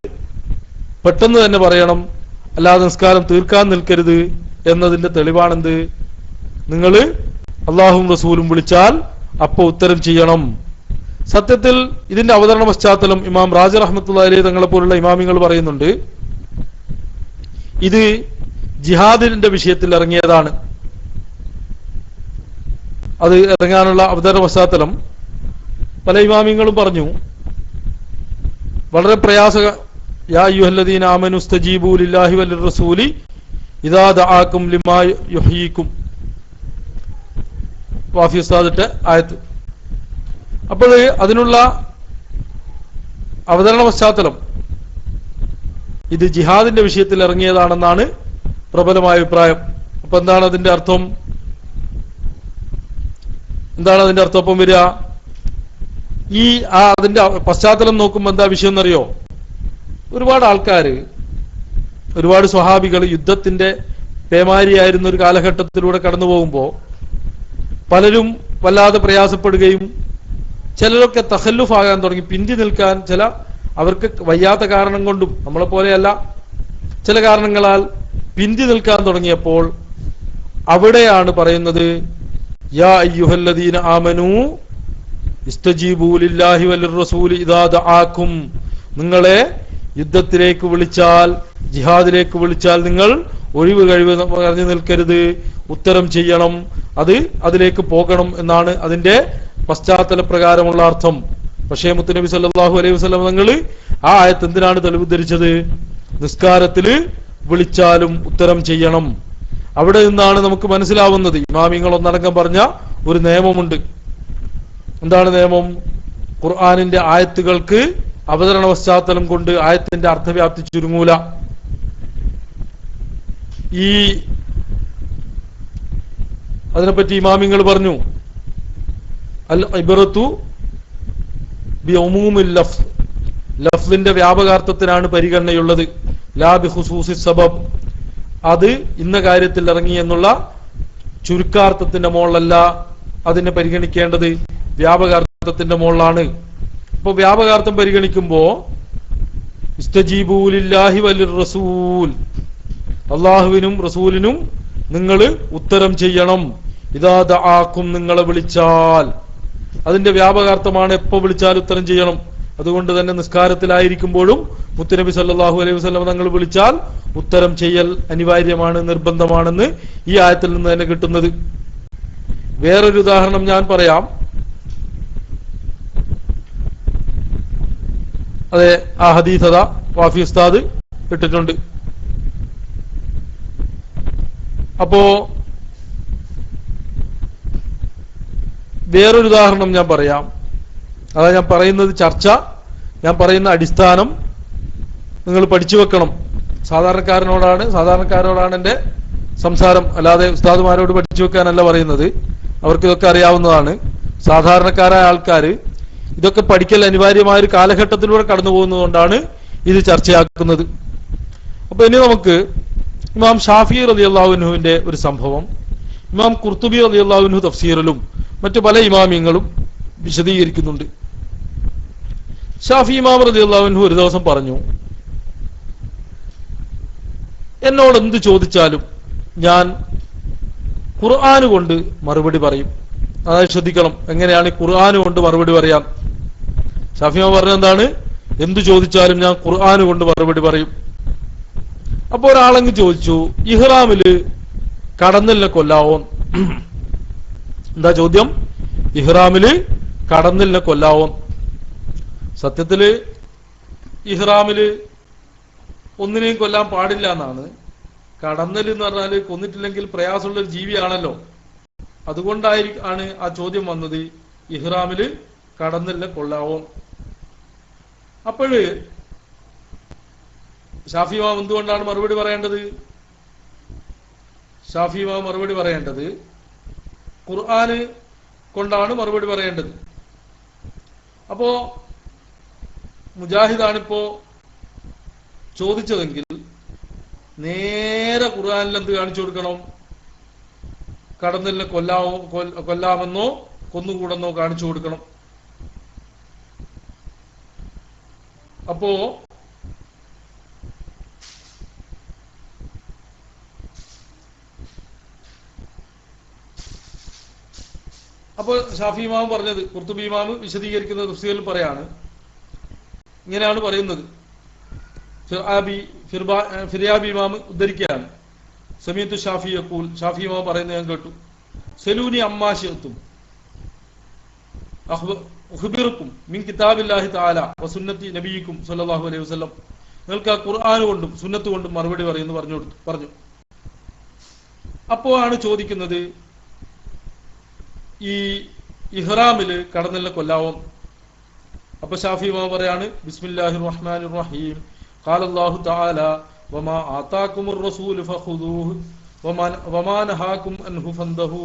പെട്ടെന്ന് തന്നെ പറയണം, അല്ലാതെ നിസ്കാരം തീർക്കാൻ നിൽക്കരുത് എന്നതിന്റെ തെളിവാണെന്ത്? നിങ്ങൾ അള്ളാഹുവും റസൂലും വിളിച്ചാൽ അപ്പൊ ഉത്തരം ചെയ്യണം. സത്യത്തിൽ ഇതിന്റെ അവതരണ പശ്ചാത്തലം ഇമാം റാജി റഹ്മത്തുള്ളാഹി അലൈഹി തങ്ങളെ പോലുള്ള ഇമാമിങ്ങൾ പറയുന്നുണ്ട്, ഇത് ജിഹാദിന്റെ വിഷയത്തിൽ ഇറങ്ങിയതാണ്. അത് ഇറങ്ങാനുള്ള അവതരണ പശ്ചാത്തലം പല ഇമാമിങ്ങളും പറഞ്ഞു. വളരെ യാ അയ്യുഹല്ലദീന ആമനു സ്തജീബൂ ലില്ലാഹി വലിർ റസൂലി ഇദാ ദആക്കും ലിമാ യുഹ്യീക്കും, വാഫി ഉസ്താദിന്റെ ആയത്ത്. അപ്പോൾ അതിനുള്ള അവതരണ പശ്ചാത്തലം ഇത് ജിഹാദിന്റെ വിഷയത്തിൽ ഇറങ്ങിയതാണെന്നാണ് പ്രബലമായ അഭിപ്രായം. അപ്പൊ എന്താണ് അതിന്റെ അർത്ഥം? ഒപ്പം വരിക? അതിന്റെ പശ്ചാത്തലം നോക്കുമ്പോൾ എന്താ വിഷയം എന്നറിയോ? ഒരുപാട് ആൾക്കാര്, ഒരുപാട് സ്വഹാബികൾ യുദ്ധത്തിന്റെ പേമാരിയായിരുന്ന ഒരു കാലഘട്ടത്തിലൂടെ കടന്നു പോകുമ്പോൾ പലരും വല്ലാതെ പ്രയാസപ്പെടുകയും ചിലരൊക്കെ തഖല്ലുഫാകാൻ തുടങ്ങി, പിന്തി നിൽക്കാൻ, അവർക്ക് വയ്യാത്ത കാരണം കൊണ്ടും നമ്മളെ പോലെയല്ല ചില കാരണങ്ങളാൽ പിന്തി നിൽക്കാൻ തുടങ്ങിയപ്പോൾ അവിടെയാണ് പറയുന്നത്, യാ അയ്യുഹല്ലദീന ആമനൂ ഇസ്തജീബൂ ലില്ലാഹി വലിർ റസൂലി ഇദാ ദആക്കും, നിങ്ങളെ യുദ്ധത്തിലേക്ക് വിളിച്ചാൽ, ജിഹാദിലേക്ക് വിളിച്ചാൽ നിങ്ങൾ ഒഴിവ് കഴിവ് പറഞ്ഞു നിൽക്കരുത്, ഉത്തരം ചെയ്യണം, അതിലേക്ക് പോകണം എന്നാണ് അതിന്റെ പശ്ചാത്തല പ്രകാരമുള്ള അർത്ഥം. പക്ഷേ മുത്തുനബി സല്ലല്ലാഹു അലൈഹി വസല്ലം തങ്ങൾ ആ ആയത്ത് എന്തിനാണ് തെളിവുദ്ധരിച്ചത്? നിസ്കാരത്തില് വിളിച്ചാലും ഉത്തരം ചെയ്യണം. അവിടെ നിന്നാണ് നമുക്ക് മനസ്സിലാവുന്നത് ഇമാമിങ്ങൾ ഒന്നടങ്കം പറഞ്ഞ ഒരു നിയമമുണ്ട്. എന്താണ് നിയമം? ഖുർആനിന്റെ ആയത്തുകൾക്ക് അവതരണ പശ്ചാത്തലം കൊണ്ട് ആയത്തിന്റെ അർത്ഥവ്യാപ്തി ചുരുങ്ങൂല. അതിനെപ്പറ്റി ഇമാമിങ്ങൾ പറഞ്ഞു, അൽ ഇബ്റത്തു ബി ഉമൂമിൽ ലഫ്സ്, ലഫ്സിന്റെ വ്യാപകാർത്ഥത്തിനാണ് പരിഗണനയുള്ളത്, ലാ ബി ഖുസൂസി സബബ്, അത് ഇന്ന കാര്യത്തിൽ ഇറങ്ങി എന്നുള്ള ചുരുക്കാർത്ഥത്തിന്റെ മുകളിലല്ല അതിനെ പരിഗണിക്കേണ്ടത്, വ്യാപകാർത്ഥത്തിന്റെ മുകളിലാണ്. അപ്പൊ വ്യാപകാർത്ഥം പരിഗണിക്കുമ്പോ ഇസ്തജീബൂ ലില്ലാഹി വലിർ റസൂൽ, അള്ളാഹുവിനും റസൂലിനും നിങ്ങൾ ഉത്തരം ചെയ്യണം. ഇദാ ദആക്കും, നിങ്ങളെ വിളിച്ചാൽ. അതിന്റെ വ്യാപകാർത്ഥമാണ് എപ്പോ വിളിച്ചാൽ ഉത്തരം ചെയ്യണം. അതുകൊണ്ട് തന്നെ നിസ്കാരത്തിലായിരിക്കുമ്പോഴും മുത്തുനബി സല്ലല്ലാഹു അലൈഹി വസല്ലം തങ്ങൾ വിളിച്ചാൽ ഉത്തരം ചെയ്യൽ അനിവാര്യമാണ്, നിർബന്ധമാണെന്ന് ഈ ആയത്തിൽ നിന്ന് തന്നെ കിട്ടുന്നത്. വേറൊരു ഉദാഹരണം ഞാൻ പറയാം. അതെ, ആ ഹദീസത വാഫി ഉസ്താദ് ഇട്ടിട്ടുണ്ട്. അപ്പോ വേറൊരു ഉദാഹരണം ഞാൻ പറയാം. അതാ ഞാൻ പറയുന്നത് ചർച്ച, ഞാൻ പറയുന്ന അടിസ്ഥാനം നിങ്ങൾ പഠിച്ചു വെക്കണം. സാധാരണക്കാരോടാണ് എൻ്റെ സംസാരം, അല്ലാതെ ഉസ്താദുമാരോട് പഠിച്ചു വെക്കാനല്ല പറയുന്നത്. അവർക്ക് ഇതൊക്കെ അറിയാവുന്നതാണ്. സാധാരണക്കാരായ ആൾക്കാർ ഇതൊക്കെ പഠിക്കൽ അനിവാര്യമായ ഒരു കാലഘട്ടത്തിലൂടെ കടന്നു പോകുന്നതുകൊണ്ടാണ് ഇത് ചർച്ചയാക്കുന്നത്. അപ്പൊ ഇനി നമുക്ക് ഇമാം ഷാഫി റളിയല്ലാഹു അൻഹുവിന്റെ ഒരു സംഭവം ഇമാം ഖുർത്തുബി റളിയല്ലാഹു അൻഹു തഫ്സീറിലും മറ്റു പല ഇമാമിയങ്ങളും വിശദീകരിക്കുന്നുണ്ട്. ഷാഫി ഇമാം റളിയല്ലാഹു അൻഹു ഒരു ദിവസം പറഞ്ഞു, എന്നോട് എന്ത് ചോദിച്ചാലും ഞാൻ ഖുർആൻ കൊണ്ട് മറുപടി പറയും. അതായത് ശ്രദ്ധിക്കണം, എങ്ങനെയാണ് ഖുർആൻ കൊണ്ട് മറുപടി പറയാം. ഷാഫി ഇമാം പറഞ്ഞ എന്താണ്? എന്തു ചോദിച്ചാലും ഞാൻ ഖുർആൻ കൊണ്ട് മറുപടി പറയും. അപ്പൊ ഒരാളങ്ങ് ചോദിച്ചു, ഇഹ്റാമില് കടന്നലിനെ കൊല്ലാവോ? എന്താ ചോദ്യം? ഇഹ്റാമില് കടന്നലിനെ കൊല്ലാവോ? സത്യത്തില് ഇഹ്റാമില് ഒന്നിനെയും കൊല്ലാൻ പാടില്ല എന്നാണ്. കടന്നൽ എന്ന് പറഞ്ഞാല് കൊന്നിട്ടില്ലെങ്കിൽ പ്രയാസമുള്ള ഒരു ജീവിയാണല്ലോ. അതുകൊണ്ടാണ് ആ ചോദ്യം വന്നത്, ഇഹ്റാമില് കടന്നലിനെ കൊല്ലാവോ? അപ്പോഴ് ഷാഫി ഇമാം എന്തുകൊണ്ടാണ് മറുപടി പറയേണ്ടത്? ഷാഫി ഇമാം മറുപടി പറയേണ്ടത് ഖുർആന് കൊണ്ടാണ് മറുപടി പറയേണ്ടത്. അപ്പോ മുജാഹിദാണിപ്പോ ചോദിച്ചതെങ്കിൽ നേരെ ഖുർആനിൽ എന്ത് കാണിച്ചു കൊടുക്കണം? കടന്നലിനെ കൊല്ലാമെന്നോ കൊന്നുകൂടെന്നോ കാണിച്ചു കൊടുക്കണം. അപ്പോ ഷാഫി ഇമാം പറഞ്ഞത്, ഖുർത്തുബി ഇമാം വിശദീകരിക്കുന്ന തഫ്സീറിൽ പറയാണ്, ഇങ്ങനെയാണ് പറയുന്നത്. ഫിർയാബി ഇമാം ഉദ്ധരിക്കുകയാണ്, സമീഅത്തു ഷാഫി യഖൂൽ, ഷാഫി ഇമാം പറയുന്നത് ഞാൻ കേട്ടു, സലൂനി അമ്മാ ശിഅ്തും ഉഖ്ബിറുക്കും മിൻ കിതാബില്ലാഹി തആല വസുന്നത്തി നബിയിക്കും സല്ലല്ലാഹു അലൈഹി വസല്ലം. നിങ്ങൾക്ക് ആ ഖുർആൻ കൊണ്ടും സുന്നത്ത് കൊണ്ടും മറുപടി പറയുന്നു പറഞ്ഞു. അപ്പോ ആണ് ചോദിക്കുന്നത്, ഈ ഇഹ്റാമില് കടന്നലിനെ കൊല്ലാവോ? അപ്പൊ ഷാഫി ഇമാം പറയാണ്, ബിസ്മില്ലാഹിർ റഹ്മാനിർ റഹീം, ഖാലല്ലാഹു തആല വമാ ആതാകുമുർ റസൂലു ഫഖുദൂഹു വമാ നഹാകും അൻഹു ഫന്തഹു.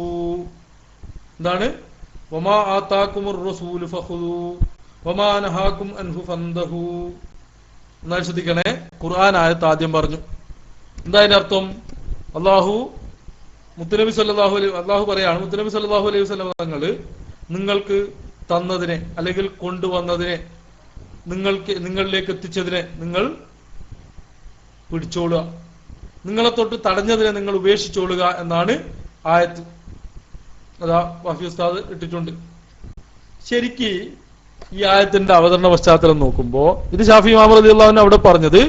എന്താണ്? വമാ ആതാകുമുർ റസൂലു ഫഖുദൂഹു വമാ നഹാകും അൻഹു ഫന്തഹു. എന്നാൽ ശ്രദ്ധിക്കണേ, ഖുർആൻ ആയത്ത് ആദ്യം പറഞ്ഞു. എന്താ അതിന്റെ അർത്ഥം? അല്ലാഹു പറയാണ്, മുത്തുനബി സല്ലല്ലാഹു അലൈഹി വസല്ലം തങ്ങള് നിങ്ങൾക്ക് തന്നതിനെ അല്ലെങ്കിൽ കൊണ്ടുവന്നതിനെ, നിങ്ങളിലേക്ക് എത്തിച്ചതിനെ നിങ്ങൾ പിടിച്ചോളുക, നിങ്ങളെ തൊട്ട് തടഞ്ഞതിനെ നിങ്ങൾ ഉപേക്ഷിച്ചോളുക എന്നാണ് ആയത്ത്. അതാ വഫി ഉസ്താദ് ഇട്ടിട്ടുണ്ട്. ശരിക്ക് ഈ ആയത്തിന്റെ അവതരണ പശ്ചാത്തലം നോക്കുമ്പോ ഇത് ഷാഫി ഇമാം റളിയല്ലാഹു അൻഹു അവിടെ പറഞ്ഞത്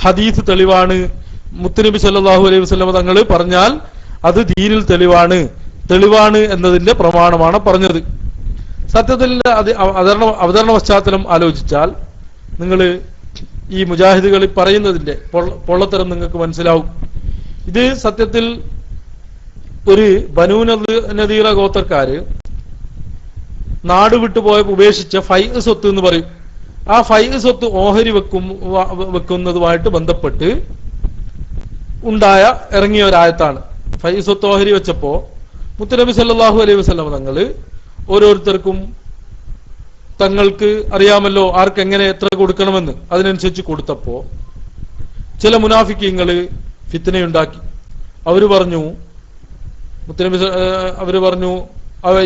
ഹദീസ് തെളിവാണ്, മുത്തുനബി സല്ലല്ലാഹു അലൈഹി വസല്ലം തങ്ങൾ പറഞ്ഞാൽ അത് ദീനിൽ തെളിവാണ് എന്നതിന്റെ പ്രമാണമാണ് പറഞ്ഞത്. സത്യത്തിൽ അത് അവതരണ പശ്ചാത്തലം ആലോചിച്ചാൽ നിങ്ങൾ ഈ മുജാഹിദുകൾ പറയുന്നതിന്റെ പൊള്ളത്തരം നിങ്ങൾക്ക് മനസ്സിലാവും. ഇത് സത്യത്തിൽ ഒരു ബനൂ നദീറ ഗോത്രക്കാര് നാട് വിട്ടുപോയപ്പോ ഉപേക്ഷിച്ച ഫൈ സ്വത്ത് എന്ന് പറയും. ആ ഫൈ സ്വത്ത് ഓഹരി വെക്കുന്നതുമായിട്ട് ബന്ധപ്പെട്ട് ഇറങ്ങിയ ഒരായത്താണ്. ഫൈ സ്വത്ത് ഓഹരി വെച്ചപ്പോ മുത്തുനബി സല്ലല്ലാഹു അലൈഹി വസല്ലം തങ്ങള് ഓരോരുത്തർക്കും തങ്ങൾക്ക് അറിയാമല്ലോ ആർക്ക് എങ്ങനെ എത്ര കൊടുക്കണമെന്ന്, അതിനനുസരിച്ച് കൊടുത്തപ്പോ ചില മുനാഫിക്കീങ്ങള് ഫിത്നയുണ്ടാക്കി. അവര് പറഞ്ഞു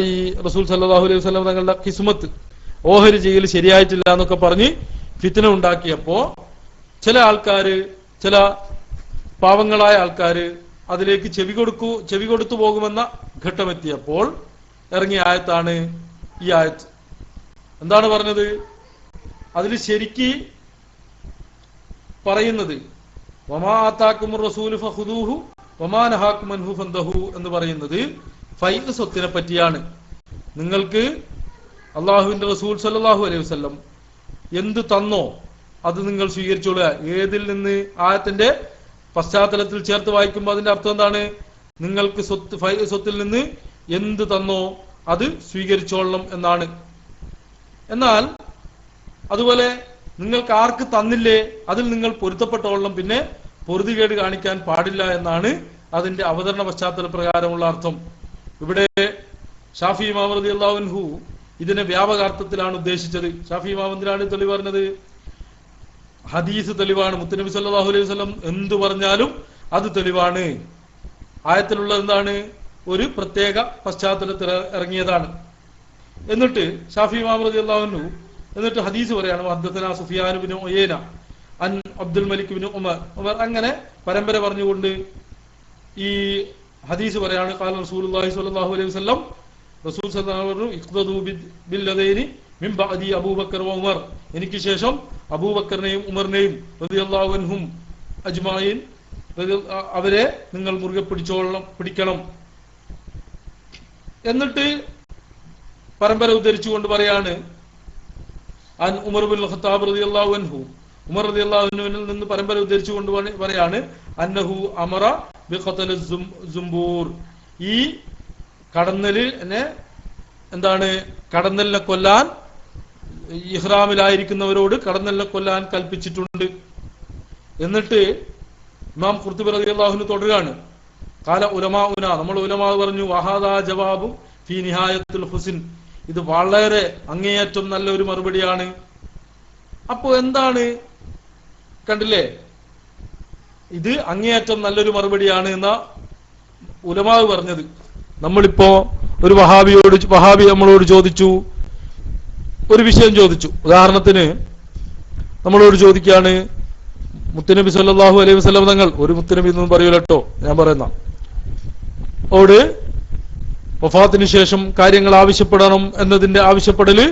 ഈ റസൂൽ സല്ലല്ലാഹു അലൈഹി വസല്ലം തങ്ങളുടെ കിസ്മത്ത് ഓഹരി ചെയ്യൽ ശരിയായിട്ടില്ല എന്നൊക്കെ പറഞ്ഞ് ഫിത്ന ഉണ്ടാക്കിയപ്പോ ചില പാവങ്ങളായ ആൾക്കാര് അതിലേക്ക് ചെവി കൊടുത്തു പോകുമെന്ന ഘട്ടമെത്തിയപ്പോൾ ഇറങ്ങിയ ആയത്താണ് ഈ ആയത്ത്. എന്താണ് പറഞ്ഞത്? അതിൽ ശരിക്ക് പറയുന്നത് വമാ ആതാകുമുർ റസൂലു ഫഖുദൂഹു വമാ നഹാകും അൻഹു ഫന്തഹു എന്ന് പറയുന്നത് ഫൈദ് സ്വത്തിനെ പറ്റിയാണ്. നിങ്ങൾക്ക് അള്ളാഹുവിന്റെ റസൂൽ സല്ലല്ലാഹു അലൈഹി വസല്ലം എന്ത് തന്നോ അത് നിങ്ങൾ സ്വീകരിച്ചോളുക. ഏതിൽ നിന്ന് ആയത്തിന്റെ പശ്ചാത്തലത്തിൽ ചേർത്ത് വായിക്കുമ്പോൾ അതിന്റെ അർത്ഥം എന്താണ്? നിങ്ങൾക്ക് സ്വത്തിൽ നിന്ന് എന്ത് തന്നോ അത് സ്വീകരിച്ചോളണം എന്നാണ്. എന്നാൽ അതുപോലെ നിങ്ങൾക്ക് ആർക്ക് തന്നില്ലേ അതിൽ നിങ്ങൾ പൊരുത്തപ്പെട്ടോളണം, പിന്നെ പൊറുതികേട് കാണിക്കാൻ പാടില്ല എന്നാണ് അതിന്റെ അവതരണ പശ്ചാത്തല പ്രകാരമുള്ള അർത്ഥം. ഇവിടെ ഷാഫി ഇമാം റളിയല്ലാഹു അൻഹു ഇതിനെ വ്യാപകാർത്ഥത്തിലാണ് ഉദ്ദേശിച്ചത്. ഷാഫി ഇമാം എന്തിനാണ് തെളിവ് പറഞ്ഞത്? ഹദീസ് തെളിവാണ്. മുത്തുനബി സല്ലല്ലാഹു അലൈഹി വസല്ലം എന്തു പറഞ്ഞാലും അത് തെളിവാണ്. ആയത്തിലുള്ള എന്താണ്? ഒരു പ്രത്യേക പശ്ചാത്തലത്തിൽ ഇറങ്ങിയതാണ്. എന്നിട്ട് ഷാഫി ഇമാം റളിയല്ലാഹു അൻഹു എന്നിട്ട് ഹദീസ് പറയാണ്, ഹദ്ദസനാ സുഫിയാൻ ഇബ്നു ഉയൈന അൻ അബ്ദുൽ മലിക് ഇബ്നു ഉമർ അങ്ങനെ പരമ്പര പറഞ്ഞുകൊണ്ട് ഈ ഹദീസ് പറയാണ്, ഖാല റസൂലുള്ളാഹി സ്വല്ലല്ലാഹു അലൈഹി വസല്ലം, റസൂൽ സല്ലല്ലാഹു അലൈഹി വസല്ലം ഇഖ്തദൂ ബില്ലദൈനി മിൻ ബഅദി അബൂബക്കർ വ ഉമർ, എനിക്ക് ശേഷം അബൂബക്കറിനെയും ഉമറിനെയും റളിയല്ലാഹു അൻഹും അജ്മഈൻ അവരെ നിങ്ങൾ മുറുകെ പിടിക്കണം. എന്നിട്ട് പരമ്പര ഉദ്ധരിച്ചുകൊണ്ട് പറയാണ്, അൻ ഉമർ ബിൻ ഖത്താബ് റളിയല്ലാഹു അൻഹു, ഉമർ റളിയല്ലാഹു അൻഹുവിൽ നിന്ന് പരമ്പര ഉദ്ധരിച്ചുകൊണ്ട് പറയാണ്, അന്നഹു അമറ ബിഖത്ൽ സുംബൂർ, ഈ കടന്നലിനെ എന്താണ്? കടന്നലിനെ കൊല്ലാൻ, ഇഹ്റാമിലായിരിക്കുന്നവരോട് കടന്നലിനെ കൊല്ലാൻ കൽപ്പിച്ചിട്ടുണ്ട്. എന്നിട്ട് ഇമാം ഖുർത്തുബി റളിയല്ലാഹു അൻഹു തുടരുകയാണ്, ഖാല ഉലമാഉന, നമ്മൾ ഉലമാ പറഞ്ഞു, വഹാദാ ജവാബു ഫീ നിഹായത്തുൽ ഹുസ്ൻ, ഇത് വളരെ അങ്ങേയറ്റം നല്ലൊരു മറുപടിയാണ്. അപ്പോ എന്താണ്? കണ്ടില്ലേ, ഇത് അങ്ങേയറ്റം നല്ലൊരു മറുപടിയാണ് എന്ന ഉലമാവ് പറഞ്ഞത്. നമ്മളിപ്പോ ഒരു വഹാബി നമ്മളോട് ചോദിച്ചു, ഒരു വിഷയം ചോദിച്ചു. ഉദാഹരണത്തിന് നമ്മളോട് ചോദിക്കുകയാണ്, മുത്തുനബി സല്ലല്ലാഹു അലൈഹി വസല്ലം തങ്ങൾ, ഒരു മുത്തുനബി എന്നൊന്നും പറയൂലട്ടോ ഞാൻ പറയുന്ന, ഓട് വഫാത്തിന് ശേഷം കാര്യങ്ങൾ ആവശ്യപ്പെടണം എന്നതിന്റെ ആവശ്യപ്പെടല്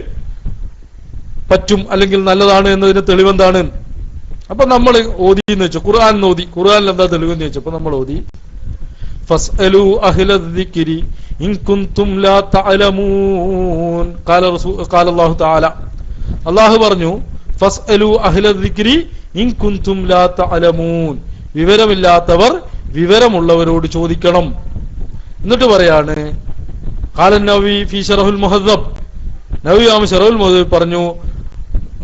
പറ്റും അല്ലെങ്കിൽ നല്ലതാണ് എന്നതിന് തെളിവെന്താണ്? അപ്പൊ നമ്മൾ ഓതി എന്ന് വെച്ചു, ഖുർആൻ ഓതി, ഖുർആനിൽ എന്താ തെളിവെന്ന് ചോദിച്ചപ്പോ നമ്മൾ ഓതി, ഫസ്അലു അഹ്ല ദിക്രി ഇൻ കുൻതും ലാ തഅലമൂൻ, ഖാല അല്ലാഹു തആല, അല്ലാഹു പറഞ്ഞു, ഫസ്അലു അഹ്ല ദിക്രി ഇൻ കുൻതും ലാ തഅലമൂൻ, വിവരമില്ലാത്തവർ വിവരമുള്ളവരോട് ചോദിക്കണം. എന്നിട്ട് പറയാണ്, ഖാല നവവി ഫീ ശറഹുൽ മുഹദ്ദബ്, നവവി ശറഹുൽ മുഹദ്ദബ് പറഞ്ഞു,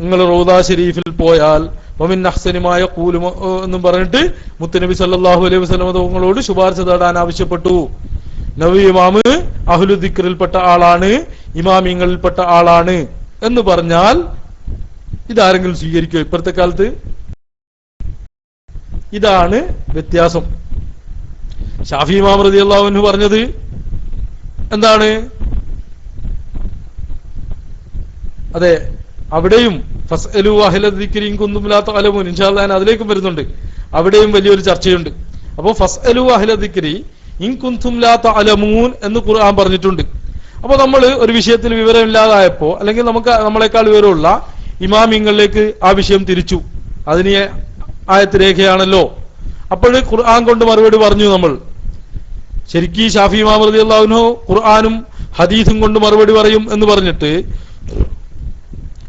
നിങ്ങൾ റൗദ ശരീഫിൽ പോയാൽ വമിൻ അഹ്സനി മാ യഖൂലു എന്നും പറഞ്ഞിട്ട് മുത്തുനബി സല്ലല്ലാഹു അലൈഹി വസല്ലം തങ്ങളോട് ശുപാർശ തേടാൻ ആവശ്യപ്പെട്ടു. നവവി ഇമാം അഹ്ലു ദിക്റിൽപ്പെട്ട ആളാണ്, ഇമാമിങ്ങളിൽപ്പെട്ട ആളാണ് എന്ന് പറഞ്ഞാൽ ഇതാരെങ്കിലും സ്വീകരിക്കുമോ ഇപ്പോഴത്തെ കാലത്ത്? ഇതാണ് വ്യത്യാസം. ഷാഫി ഇമാം റളിയല്ലാഹു അൻഹു പറഞ്ഞത് എന്താണ്? അതെ, അവിടെയും ഫസ്അലു അഹ്ല ദിക്രി ഇൻ കുൻതും ലാ തഅലമൂൻ, ഇൻഷാ അല്ലാഹ് ഞാൻ അതിലേക്കും വരുന്നുണ്ട്. അവിടെയും വലിയൊരു ചർച്ചയുണ്ട്. അപ്പൊ ഫസ്അലു അഹ്ല ദിക്രി ഇൻ കുൻതും ലാ തഅലമൂൻ എന്ന് ഖുർആൻ പറഞ്ഞിട്ടുണ്ട്. അപ്പൊ നമ്മൾ ഒരു വിഷയത്തിൽ വിവരമില്ലാതായപ്പോ, അല്ലെങ്കിൽ നമ്മളെക്കാൾ വിവരമുള്ള ഇമാമിങ്ങളിലേക്ക് ആ വിഷയം തിരിച്ചു. അതിന് ആയത്ത് രേഖയാണല്ലോ. അപ്പോൾ ഖുർആൻ കൊണ്ട് മറുപടി പറഞ്ഞു നമ്മൾ. ശരിക്കും ഷാഫി ഇമാം റളിയല്ലാഹു അൻഹു ഖുർആനും ഹദീസും കൊണ്ട് മറുപടി പറയും എന്ന് പറഞ്ഞിട്ട്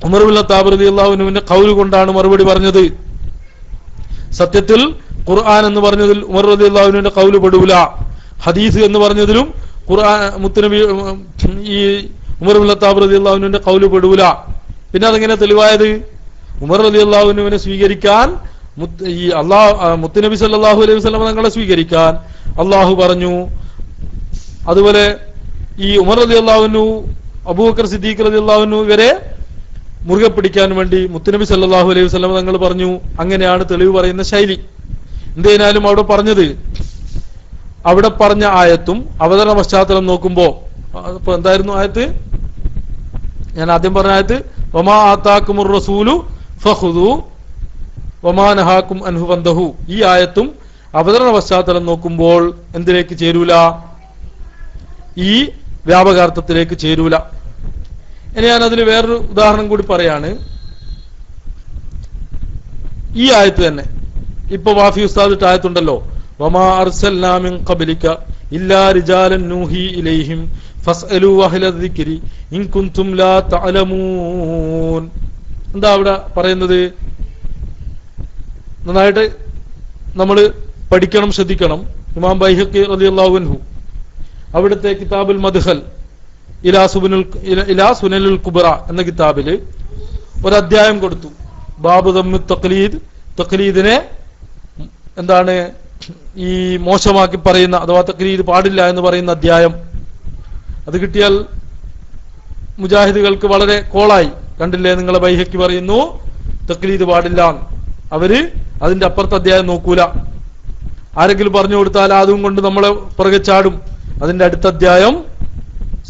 ഉമർ ബിൻ ഖത്താബ് റളിയല്ലാഹു അൻഹുവിന്റെ ഖൗല് കൊണ്ടാണ് മറുപടി പറഞ്ഞത്. സത്യത്തിൽ ഖുർആൻ എന്ന് പറഞ്ഞതിൽ ഉമർ റളിയല്ലാഹു അൻഹുവിന്റെ ഖൗല് പെടൂല, ഹദീസ് എന്ന് പറഞ്ഞതിലും ഖുർആൻ മുത്തുനബി ഈ ഉമർ ബിൻ ഖത്താബ് റളിയല്ലാഹു അൻഹുവിന്റെ ഖൗല് പെടൂല. പിന്നെ അതെങ്ങനെ തെളിവായത്? ഉമർ റളിയല്ലാഹു അൻഹുവിനെ സ്വീകരിക്കാൻ, ഈ മുത്തുനബി സല്ലല്ലാഹു അലൈഹി വസല്ലം തങ്ങളെ സ്വീകരിക്കാൻ അള്ളാഹു പറഞ്ഞു. അതുപോലെ ഈ ഉമർ റളിയല്ലാഹു അൻഹു, അബൂബക്കർ സിദ്ദീഖ് റളിയല്ലാഹു അൻഹു ഇവരെ മുറുകെ പിടിക്കാൻ വേണ്ടി മുത്തുനബി സല്ലല്ലാഹു അലൈഹി വസല്ലം തങ്ങൾ പറഞ്ഞു. അങ്ങനെയാണ് തെളിവ് പറയുന്ന ശൈലി. എന്തായാലും അവിടെ പറഞ്ഞ ആയത്തും അവതരണ പശ്ചാത്തലം നോക്കുമ്പോ ഇപ്പൊ എന്തായിരുന്നു ആയത്ത്? ഞാൻ ആദ്യം പറഞ്ഞ ആയത്ത് വമാ ആതാകുമുർ റസൂലു ഫഖുദു വമാ നഹാകും അൻഹു ഫന്തഹു. ഈ ആയത്തും അവതരണ പശ്ചാത്തലം നോക്കുമ്പോൾ എന്തിലേക്ക് ചേരൂല? ഈ വ്യാപകാർത്ഥത്തിലേക്ക് ചേരൂല. ഇനി ഞാൻ അതിന് വേറൊരു ഉദാഹരണം കൂടി പറയാണ്. ഈ ആയത്ത് തന്നെ ഇപ്പൊ വാഫി ഉസ്താദ് ഇട്ട ആയത്തുണ്ടല്ലോ, വമാ അർസൽനാ മിൻ ഖബ്ലിക ഇല്ലാ റിജാലൻ നൂഹി ഇലൈഹിം ഫസ്അലു അഹ്ല ദിക്രി ഇൻ കുൻതും ലാ തഅലമൂൻ. എന്താ അവിടെ പറയുന്നത്? നന്നായിട്ട് നമ്മൾ പഠിക്കണം, ശ്രദ്ധിക്കണം. ഇമാം ബൈഹഖി റളിയല്ലാഹു അൻഹു അവിടുത്തെ കിതാബുൽ മദ്ഖൽ ഇലാ സുനനുൽ കുബ്ര എന്ന കിതാബില് ഒരു അധ്യായം കൊടുത്തു. ബാബു ദമ്മു തഖ്ലീദ്, തഖ്ലീദിനെ എന്താണ് ഈ മോശമാക്കി പറയുന്ന അഥവാ തഖ്ലീദ് പാടില്ല എന്ന് പറയുന്ന അധ്യായം. അത് കിട്ടിയാൽ മുജാഹിദുകൾക്ക് വളരെ കോളായി. കണ്ടില്ലേ, നിങ്ങളെ ബൈഹഖി പറയുന്നു തഖ്ലീദ് പാടില്ല. അവര് അതിന്റെ അപ്പുറത്തെ അധ്യായം നോക്കൂല. ആരെങ്കിലും പറഞ്ഞു കൊടുത്താൽ അതും കൊണ്ട് നമ്മളെ പുറകെ ചാടും. അതിന്റെ അടുത്ത അധ്യായം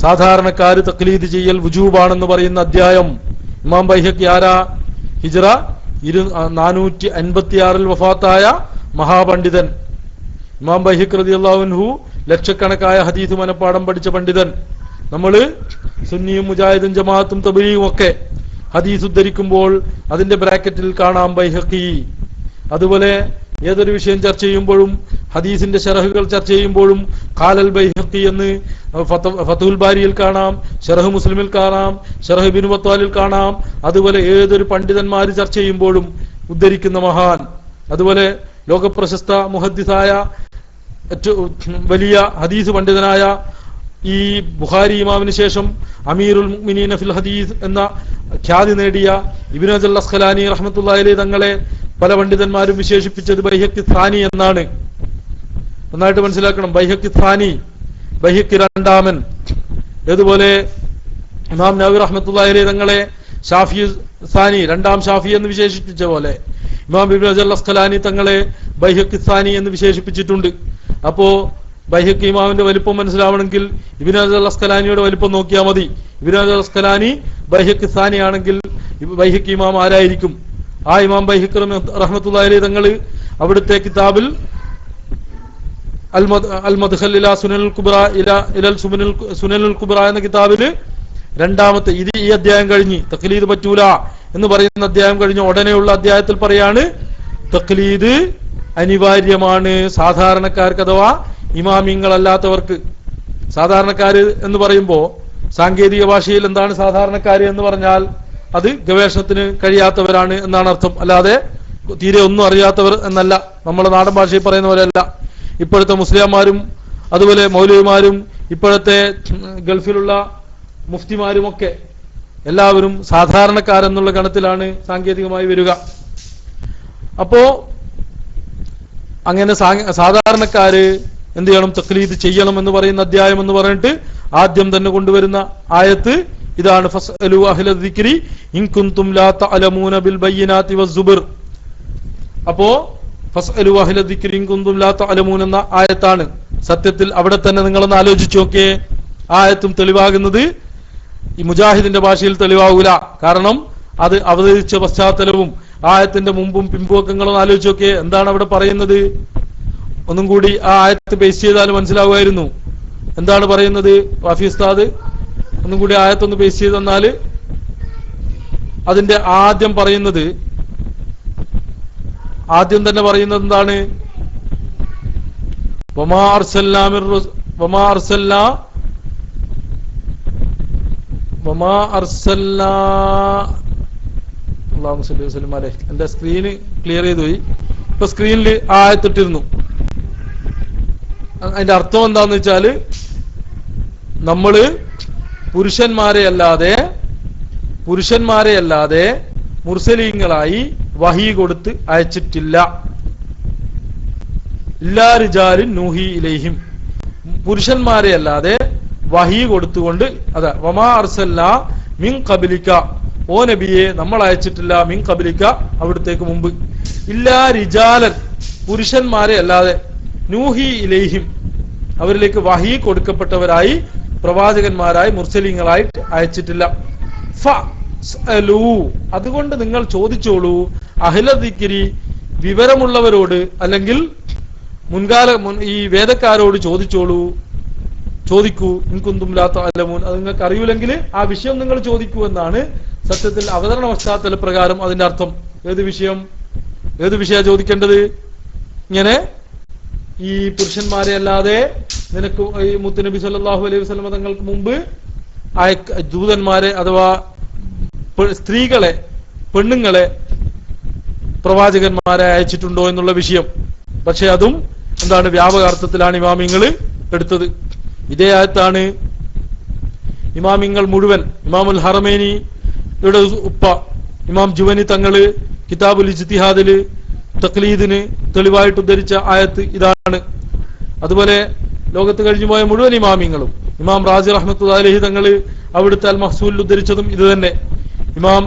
സാധാരണക്കാര് തഖ്ലീദ് ചെയ്യൽ വുജൂബാണെന്ന് പറയുന്ന അധ്യായം. ഇമാം ബൈഹഖി ആരാ? ഹിജ്റ 456 വഫാത്തായ മഹാപണ്ഡിതൻ. ഇമാം ബൈഹഖി റളിയല്ലാഹു അൻഹു ലക്ഷക്കണക്കായ ഹദീസ് മനപ്പാഠം പഠിച്ച പണ്ഡിതൻ. നമ്മള് സുന്നിയും മുജാഹിദും ജമാഅത്തും തബ്ലീഗും ഒക്കെ ഹദീസ് ഉദ്ധരിക്കുമ്പോൾ അതിന്റെ ബ്രാക്കറ്റിൽ കാണാം ബൈഹഖി. അതുപോലെ ഏതൊരു വിഷയം ചർച്ച ചെയ്യുമ്പോഴും ഹദീസിന്റെ ശറഹുകൾ ചർച്ച ചെയ്യുമ്പോഴും ഖാലൽ ബൈഹഖി എന്ന് ഫതുൽ ബാരിയിൽ കാണാം, ശറഹ് മുസ്ലിമിൽ കാണാം, ശറഹ് ഇബ്നു ബത്താലിൽ കാണാം. അതുപോലെ ഏതൊരു പണ്ഡിതന്മാര് ചർച്ച ചെയ്യുമ്പോഴും ഉദ്ധരിക്കുന്ന മഹാൻ. അതുപോലെ ലോകപ്രശസ്ത മുഹദ്ദിസായ ഏറ്റവും വലിയ ഹദീസ് പണ്ഡിതനായ ഈ ബുഖാരി ഇമാമിന് ശേഷം അമീറുൽ മുഅ്മിനീന ഫിൽ ഹദീസ് എന്ന ഖ്യാതി നേടിയ ഇബ്നു ഹജർ അസ്ഖലാനി റഹ്മത്തുള്ളാഹി അലൈഹി തങ്ങളെ പല പണ്ഡിതന്മാരും വിശേഷിപ്പിച്ചത് ബൈഹഖി ഥാനി എന്നാണ്. നന്നായിട്ട് മനസ്സിലാക്കണം. ബൈഹഖി ഥാനി, ബൈഹഖി രണ്ടാമൻ. അതുപോലെ ഇമാം നവവി റഹ്മത്തുള്ളാഹി അലൈഹി തങ്ങളെ ഷാഫി ഥാനി, രണ്ടാം ഷാഫി എന്ന് വിശേഷിപ്പിച്ച പോലെ ഇമാം ഇബ്നു ഹജർ അസ്ഖലാനി തങ്ങളെ ബൈഹഖി ഥാനി എന്ന് വിശേഷിപ്പിച്ചിട്ടുണ്ട്. അപ്പോ ബൈഹഖി ഇമാമിന്റെ വലിപ്പം മനസ്സിലാവണമെങ്കിൽ ഇബ്നു ഹജർ അസ്ഖലാനിയുടെ വലിപ്പം നോക്കിയാൽ മതി. ഇബ്നു ഹജർ അസ്ഖലാനി ബൈഹഖി ഥാനി ആണെങ്കിൽ ബൈഹഖി ഇമാം ആരായിരിക്കും? ആ ഇമാം ബൈഹഖി റഹ്മത്തുള്ളാഹി അലൈഹി തങ്ങൾ അവിടുത്തെ കിതാബിൽ അൽ മദ്ഖൽ ഇലാ സുനനുൽ കുബ്ര ഇലൽ സുനനുൽ കുബ്ര എന്ന കിതാബില് രണ്ടാമത്തെ ഈ അധ്യായം കഴിഞ്ഞ് തഖ്ലീദ് പറ്റൂല എന്ന് പറയുന്ന അധ്യായം കഴിഞ്ഞ ഉടനെയുള്ള അധ്യായത്തിൽ പറയാണ് തഖ്ലീദ് അനിവാര്യമാണ് സാധാരണക്കാർക്ക് അഥവാ ഇമാമിങ്ങളല്ലാത്തവർക്ക്. സാധാരണക്കാര് എന്ന് പറയുമ്പോ സാങ്കേതിക ഭാഷയിൽ എന്താണ് സാധാരണക്കാര് എന്ന് പറഞ്ഞാൽ അത് ഗവേഷണത്തിന് കഴിയാത്തവരാണ് എന്നാണ് അർത്ഥം. അല്ലാതെ തീരെ ഒന്നും അറിയാത്തവർ എന്നല്ല. നമ്മുടെ നാടൻ ഭാഷയിൽ പറയുന്ന പോലെയല്ല. ഇപ്പോഴത്തെ മുസ്ലിംമാരും അതുപോലെ മൗലവിമാരും ഇപ്പോഴത്തെ ഗൾഫിലുള്ള മുഫ്തിമാരുമൊക്കെ എല്ലാവരും സാധാരണക്കാരെന്നുള്ള ഗണത്തിലാണ് സാങ്കേതികമായി വരിക. അപ്പോ അങ്ങനെ സാധാരണക്കാര് എന്ത് ചെയ്യണം? തഖ്ലീദ് ചെയ്യണം എന്ന് പറയുന്ന അധ്യായം എന്ന് പറഞ്ഞിട്ട് ആദ്യം തന്നെ കൊണ്ടുവരുന്ന ആയത്ത് ഇതാണ്. ഫസ്അലു അഹ്ല ദിക്രി ഇൻ കുൻതും ലാ തഅലമൂന ബിൽ ബയ്യിനാതി വസ്സുബ്ർ. അപ്പോ ഫസ്അലു അഹ്ല ദിക്രി ഇൻ കുൻതും ലാ തഅലമൂന എന്ന ആയത്താണ്. സത്യത്തിൽ അവിടെ തന്നെ നിങ്ങളൊന്ന് ആലോചിച്ചു നോക്കിയേ. ആയത്തും തെളിവാകുന്നത് ഈ മുജാഹിദിന്റെ ഭാഷയിൽ തെളിവാകൂല. കാരണം അത് അവതരിച്ച പശ്ചാത്തലവും ആയത്തിന്റെ മുമ്പും പിമ്പുവക്കങ്ങളും ആലോചിച്ച് നോക്കിയേ. എന്താണ് അവിടെ പറയുന്നത്? ഒന്നും കൂടി ആ ആയത്ത് ബേസ് ചെയ്താൽ മനസ്സിലാവുമായിരുന്നു. എന്താണ് പറയുന്നത് വാഫി ഉസ്താദ്? ഒന്നും കൂടി ആയത്തൊന്ന് ബേസ് ചെയ്ത് തന്നാല്. അതിന്റെ ആദ്യം പറയുന്നത്, ആദ്യം തന്നെ പറയുന്നത് എന്താണ്? വമാ അർസൽനാ അല്ലാഹു സ്വല്ലി വസല്ലം അലൈഹി. എന്റെ സ്ക്രീന് ക്ലിയർ ചെയ്തു പോയി. ഇപ്പൊ സ്ക്രീനിൽ ആ ആയത്തിട്ടിരുന്നു. അതിന്റെ അർത്ഥം എന്താന്ന് വെച്ചാല് നമ്മള് പുരുഷന്മാരെ അല്ലാതെ മുർസലീങ്ങളായി വഹി കൊടുത്ത് അയച്ചിട്ടില്ല. ഇല്ലാ റിജാലിൻ നൂഹി ഇലൈഹിം, പുരുഷന്മാരെ അല്ലാതെ വഹി കൊടുത്തുകൊണ്ട്. അതാ വമാ അർസൽനാ മിൻ ഖബ്ലിക, ഓ നബിയെ നമ്മൾ അയച്ചിട്ടില്ല, മിൻ ഖബ്ലിക അവിടത്തേക്ക് മുമ്പ്, ഇല്ലാ റിജാലൻ പുരുഷന്മാരെ അല്ലാതെ, നൂഹി ഇലൈഹിം അവരിലേക്ക് വഹി കൊടുക്കപ്പെട്ടവരായി പ്രവാചകന്മാരായി മുർസലീങ്ങളായി അയച്ചിട്ടില്ല. ഫഅലൂ അതുകൊണ്ട് നിങ്ങൾ ചോദിച്ചോളൂ, അഹ്ല ദിക്രി വിവരമുള്ളവരോട് അല്ലെങ്കിൽ ഈ വേദക്കാരോട് ചോദിക്കൂ, ഇൻകുന്തും ലാ തഅലമൂൻ, അത് നിങ്ങൾക്ക് അറിയില്ലെങ്കിൽ ആ വിഷയം നിങ്ങൾ ചോദിക്കൂ എന്നാണ് സത്യത്തിൽ അവതരണ പശ്ചാത്തല പ്രകാരം അതിന്റെ അർത്ഥം. ഏത് വിഷയം? ഏത് വിഷയ ചോദിക്കേണ്ടത്? ഇങ്ങനെ ഈ പുരുഷന്മാരെ അല്ലാതെ നിനക്ക് ഈ മുത്തുനബി സല്ലല്ലാഹു അലൈഹി വസല്ലം തങ്ങൾക്ക് മുമ്പ് ദൂതന്മാരെ അഥവാ സ്ത്രീകളെ, പെണ്ണുങ്ങളെ പ്രവാചകന്മാരെ അയച്ചിട്ടുണ്ടോ എന്നുള്ള വിഷയം. പക്ഷെ അതും എന്താണ്, വ്യാപകാർത്ഥത്തിലാണ് ഇമാമിങ്ങൾ എടുത്തത്. ഇതേ ആയത്താണ് ഇമാമിങ്ങൾ മുഴുവൻ, ഇമാമുൽ ഹറമൈനിയുടെ ഉപ്പ ഇമാം ജുവനി തങ്ങള് കിതാബുൽ ഇജ്തിഹാദില് തഖ്ലീദിന് തെളിവായിട്ട് ഉദ്ധരിച്ച ആയത്ത് ഇതാണ്. അതുപോലെ ലോകത്ത് കഴിഞ്ഞു പോയ മുഴുവൻ ഇമാമിങ്ങളും, ഇമാം റാസി റഹ്മത്തുള്ളാഹി അലൈഹി തങ്ങള് അവിടുത്തെ അൽ മഹ്സൂലിൽ ഉദ്ധരിച്ചതും ഇത് തന്നെ. ഇമാം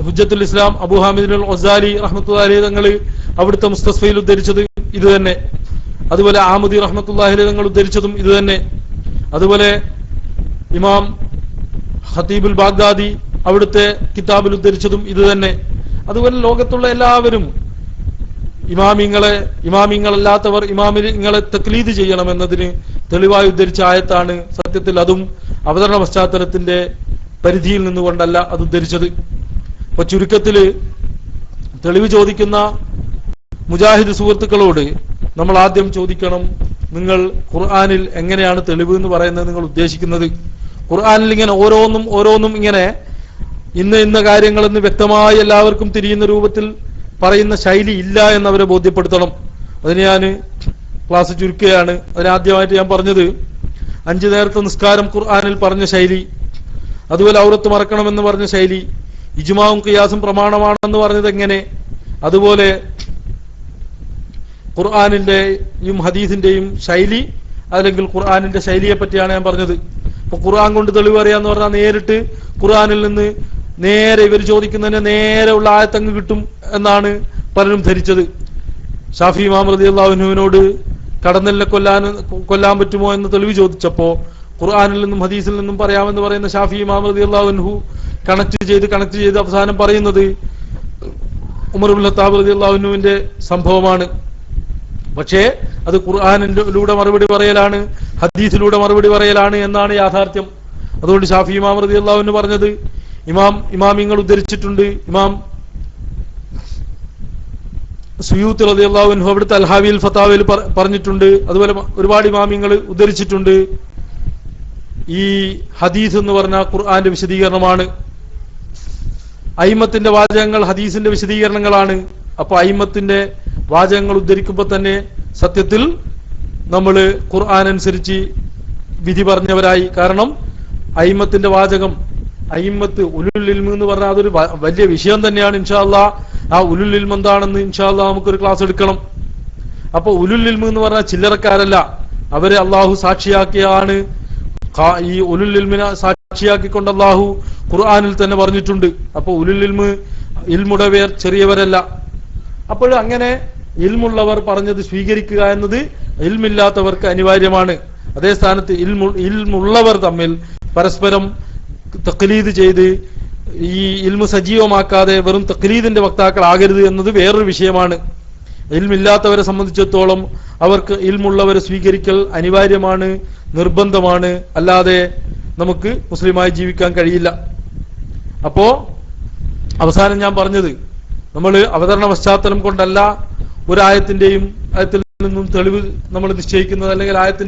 ഹുജ്ജത്തുൽ ഇസ്ലാം അബൂ ഹാമിദ് അൽ ഗസാലി റഹ്മത്തുള്ളാഹി അലൈഹി തങ്ങള് അവിടുത്തെ മുസ്തസ്ഫയിൽ ഉദ്ധരിച്ചത് ഇത് തന്നെ. അതുപോലെ ആമുദി റഹ്മത്തുള്ളാഹി അലൈഹി തങ്ങൾ ഉദ്ധരിച്ചതും ഇത് തന്നെ. അതുപോലെ ഇമാം ഖതീബുൽ ബാഗ്ദാദി അവിടുത്തെ കിതാബിൽ ഉദ്ധരിച്ചതും ഇത് തന്നെ. അതുപോലെ ലോകത്തുള്ള എല്ലാവരും ഇമാമിങ്ങളല്ലാത്തവർ ഇമാമിങ്ങളെ തക്ലീദ് ചെയ്യണമെന്നതിന് തെളിവായി ഉദ്ധരിച്ച ആയത്താണ്. സത്യത്തിൽ അതും അവതരണ പശ്ചാത്തലത്തിന്റെ പരിധിയിൽ നിന്നുകൊണ്ടല്ല അത് ഉദ്ധരിച്ചത്. അപ്പൊ ചുരുക്കത്തില് തെളിവ് ചോദിക്കുന്ന മുജാഹിദ് സുഹൃത്തുക്കളോട് നമ്മൾ ആദ്യം ചോദിക്കണം, നിങ്ങൾ ഖുർആനിൽ എങ്ങനെയാണ് തെളിവ് എന്ന് പറയുന്നത് നിങ്ങൾ ഉദ്ദേശിക്കുന്നത്? ഖുർആനിൽ ഇങ്ങനെ ഓരോന്നും ഇങ്ങനെ ഇന്ന കാര്യങ്ങളെന്ന് വ്യക്തമായി എല്ലാവർക്കും തിരിയുന്ന രൂപത്തിൽ പറയുന്ന ശൈലി ഇല്ല എന്നവരെ ബോധ്യപ്പെടുത്തണം. അതിന് ഞാൻ ക്ലാസ് ചുരുക്കുകയാണ്. അതിനാദ്യമായിട്ട് ഞാൻ പറഞ്ഞത് 5 നേരത്തെ നിസ്കാരം ഖുർആനിൽ പറഞ്ഞ ശൈലി, അതുപോലെ ഔറത്ത് മറക്കണമെന്ന് പറഞ്ഞ ശൈലി, ഇജ്മാവും ഖിയാസും പ്രമാണമാണെന്ന് പറഞ്ഞത് എങ്ങനെ, അതുപോലെ ഖുർആനിന്റെയും ഹദീസിന്റെയും ശൈലി, അല്ലെങ്കിൽ ഖുർആനിന്റെ ശൈലിയെ പറ്റിയാണ് ഞാൻ പറഞ്ഞത്. അപ്പൊ ഖുർആൻ കൊണ്ട് തെളിവ് അറിയാന്ന് പറഞ്ഞാൽ നേരിട്ട് ഖുർആനിൽ നിന്ന് നേരെ ഇവർ ചോദിക്കുന്നതിന് നേരെ ഉള്ള ആയത്തങ്ങ് കിട്ടും എന്നാണ് പലരും ധരിച്ചത്. ഷാഫി ഇമാം റളിയല്ലാഹു അൻഹുവിനോട് കടന്നലിനെ കൊല്ലാൻ പറ്റുമോ എന്ന് തെളിവ് ചോദിച്ചപ്പോ ഖുർആനിൽ നിന്നും ഹദീസിൽ നിന്നും പറയാമെന്ന് പറയുന്ന ഷാഫി ഇമാം റളിയല്ലാഹു അൻഹു കണക്ട് ചെയ്ത് അവസാനം പറയുന്നത് ഉമർ ഇബ്നുൽ ഖത്താബ് റളിയല്ലാഹു അൻഹുവിന്റെ സംഭവമാണ്. പക്ഷേ അത് ഖുർആനിലൂടെ മറുപടി പറയലാണ്, ഹദീസിലൂടെ മറുപടി പറയലാണ് എന്നാണ് യാഥാർത്ഥ്യം. അതുകൊണ്ട് ഷാഫി ഇമാം റളിയല്ലാഹു അൻഹു പറഞ്ഞത് ഇമാമിങ്ങൾ ഉദ്ധരിച്ചിട്ടുണ്ട്. ഇമാം സുയൂത്ത് റളിയല്ലാഹു അൻഹു അവിടുത്തെ അൽഹാവിൽ ഫതാവയിൽ പറഞ്ഞിട്ടുണ്ട്. അതുപോലെ ഒരുപാട് ഇമാമിങ്ങൾ ഉദ്ധരിച്ചിട്ടുണ്ട്. ഈ ഹദീസ് എന്ന് പറഞ്ഞാൽ ഖുർആന്റെ വിശദീകരണമാണ്. അയിമത്തിന്റെ വാചകങ്ങൾ ഹദീസിന്റെ വിശദീകരണങ്ങളാണ്. അപ്പൊ അയിമത്തിന്റെ വാചകങ്ങൾ ഉദ്ധരിക്കുമ്പോൾ തന്നെ സത്യത്തിൽ നമ്മൾ ഖുർആൻ അനുസരിച്ച് വിധി പറഞ്ഞവരായി. കാരണം അയിമത്തിന്റെ വാചകം, അയിമത്ത് ഉലുൽ ഇൽമ് എന്ന് പറഞ്ഞാൽ അതൊരു വലിയ വിഷയം തന്നെയാണ്. ഇൻഷാ അല്ലാഹ് ആ ഉലുൽ ഇൽമ് എന്താണെന്ന് ഇൻഷാ അല്ലാഹ് നമുക്കൊരു ക്ലാസ് എടുക്കണം. അപ്പൊ ഉലുൽ ഇൽമ് എന്ന് പറഞ്ഞാൽ ചില്ലറക്കാരല്ല, അവരെ അള്ളാഹു സാക്ഷിയാക്കിയാണ്. ഈ ഉലുൽ ഇൽമിനെ സാക്ഷിയാക്കിക്കൊണ്ട് അള്ളാഹു ഖുർആനിൽ തന്നെ പറഞ്ഞിട്ടുണ്ട്. അപ്പൊ ഉലുൽ ഇൽമ് ഇൽമുടവർ ചെറിയവരല്ല. അപ്പോൾ അങ്ങനെ ഇൽമുള്ളവർ പറഞ്ഞത് സ്വീകരിക്കുക എന്നത് ഇൽമില്ലാത്തവർക്ക് അനിവാര്യമാണ്. അതേ സ്ഥാനത്ത് ഇൽമുള്ളവർ തമ്മിൽ പരസ്പരം തഖ്ലീദ് ചെയ്ത് ഈ ഇൽമു സജീവമാക്കാതെ വെറും തഖ്ലീദിന്റെ വക്താക്കളാകരുത് എന്നത് വേറൊരു വിഷയമാണ്. ഇൽമില്ലാത്തവരെ സംബന്ധിച്ചിടത്തോളം അവർക്ക് ഇൽമുള്ളവരെ സ്വീകരിക്കൽ അനിവാര്യമാണ്, നിർബന്ധമാണ്. അല്ലാതെ നമുക്ക് മുസ്ലിമായി ജീവിക്കാൻ കഴിയില്ല. അപ്പോ അവസാനം ഞാൻ പറഞ്ഞത്, നമ്മൾ അവതരണ പശ്ചാത്തലം കൊണ്ടല്ല ആയത്തിൽ നിന്നും തെളിവ് നമ്മൾ നിശ്ചയിക്കുന്നത്, അല്ലെങ്കിൽ ആയത്തിൽ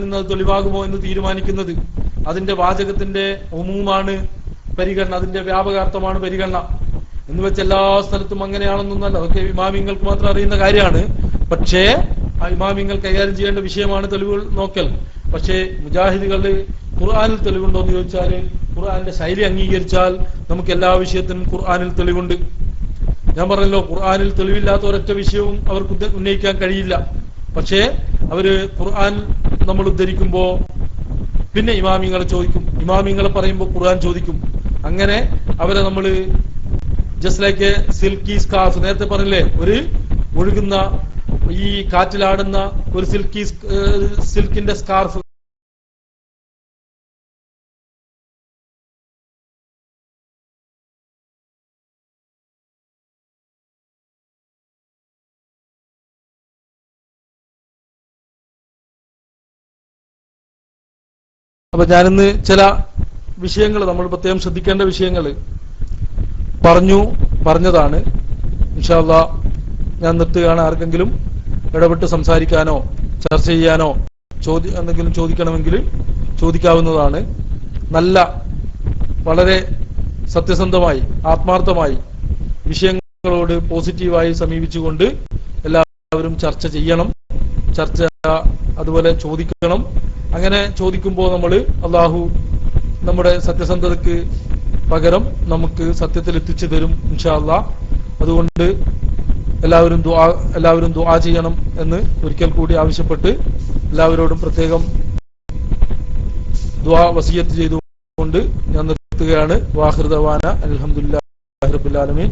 നിന്ന് അത് തെളിവാകുമോ എന്ന് തീരുമാനിക്കുന്നത്. അതിന്റെ വാചകത്തിന്റെ ഉമൂമാണ് പരിഗണന, അതിന്റെ വ്യാപകാർത്ഥമാണ് പരിഗണന. എന്ന് വെച്ച് എല്ലാ സ്ഥലത്തും അങ്ങനെയാണെന്നൊന്നല്ല, അതൊക്കെ ഇമാമിങ്ങൾക്ക് മാത്രം അറിയുന്ന കാര്യമാണ്. പക്ഷേ ആ ഇമാമിങ്ങൾ കൈകാര്യം ചെയ്യേണ്ട വിഷയമാണ് തെളിവുകൾ നോക്കൽ. പക്ഷേ മുജാഹിദുകളിൽ ഖുർആനിൽ തെളിവുണ്ടോ എന്ന് ചോദിച്ചാൽ, ഖുർആന്റെ ശൈലി അംഗീകരിച്ചാൽ നമുക്ക് എല്ലാ വിഷയത്തിനും ഖുർആനിൽ തെളിവുണ്ട്. ഞാൻ പറഞ്ഞല്ലോ, ഖുർആനിൽ തെളിവില്ലാത്ത ഒരൊറ്റ വിഷയവും അവർക്ക് ഉന്നയിക്കാൻ കഴിയില്ല. പക്ഷേ അവര് ഖുർആൻ നമ്മൾ ഉദ്ധരിക്കുമ്പോ പിന്നെ ഇമാമിങ്ങളെ ചോദിക്കും, ഇമാമിങ്ങളെ പറയുമ്പോൾ ഖുർആൻ ചോദിക്കും. അങ്ങനെ അവരെ നമ്മൾ ജസ്റ്റ് ലൈക്ക് സിൽക്കി സ്കാർഫ്, നേരത്തെ പറഞ്ഞില്ലേ, ഒരു ഒഴുകുന്ന ഈ കാറ്റിലാടുന്ന ഒരു സിൽക്കിന്റെ സ്കാർഫ് അപ്പൊ ഞാനിന്ന് ചില വിഷയങ്ങൾ നമ്മൾ പ്രത്യേകം ശ്രദ്ധിക്കേണ്ട വിഷയങ്ങൾ, പറഞ്ഞതാണ്. ഇൻഷാ അല്ലാഹ് ഞാൻ നിർത്തുകയാണ്. ആർക്കെങ്കിലും ഇടപെട്ട് സംസാരിക്കാനോ ചർച്ച ചെയ്യാനോ എന്തെങ്കിലും ചോദിക്കണമെങ്കിൽ ചോദിക്കാവുന്നതാണ്. നല്ല വളരെ സത്യസന്ധമായി ആത്മാർത്ഥമായി വിഷയങ്ങളോട് പോസിറ്റീവായി സമീപിച്ചുകൊണ്ട് എല്ലാവരും ചർച്ച ചെയ്യണം, ചർച്ച അതുപോലെ ചോദിക്കണം. അങ്ങനെ ചോദിക്കുമ്പോൾ നമ്മൾ അള്ളാഹു നമ്മുടെ സത്യസന്ധതയ്ക്ക് പകരം നമുക്ക് സത്യത്തിൽ എത്തിച്ചു തരും ഇൻഷാ അല്ലാഹ്. അതുകൊണ്ട് എല്ലാവരും ദുആ ചെയ്യണം എന്ന് ഒരിക്കൽ കൂടി ആവശ്യപ്പെട്ട് എല്ലാവരോടും പ്രത്യേകം ദുആ വസിയത്ത് ചെയ്തുകൊണ്ട് ഞാൻ നിർത്തുകയാണ്. വാഖിർ ദവാന അൽഹംദുലില്ലാഹി റബ്ബിൽ ആലമീൻ.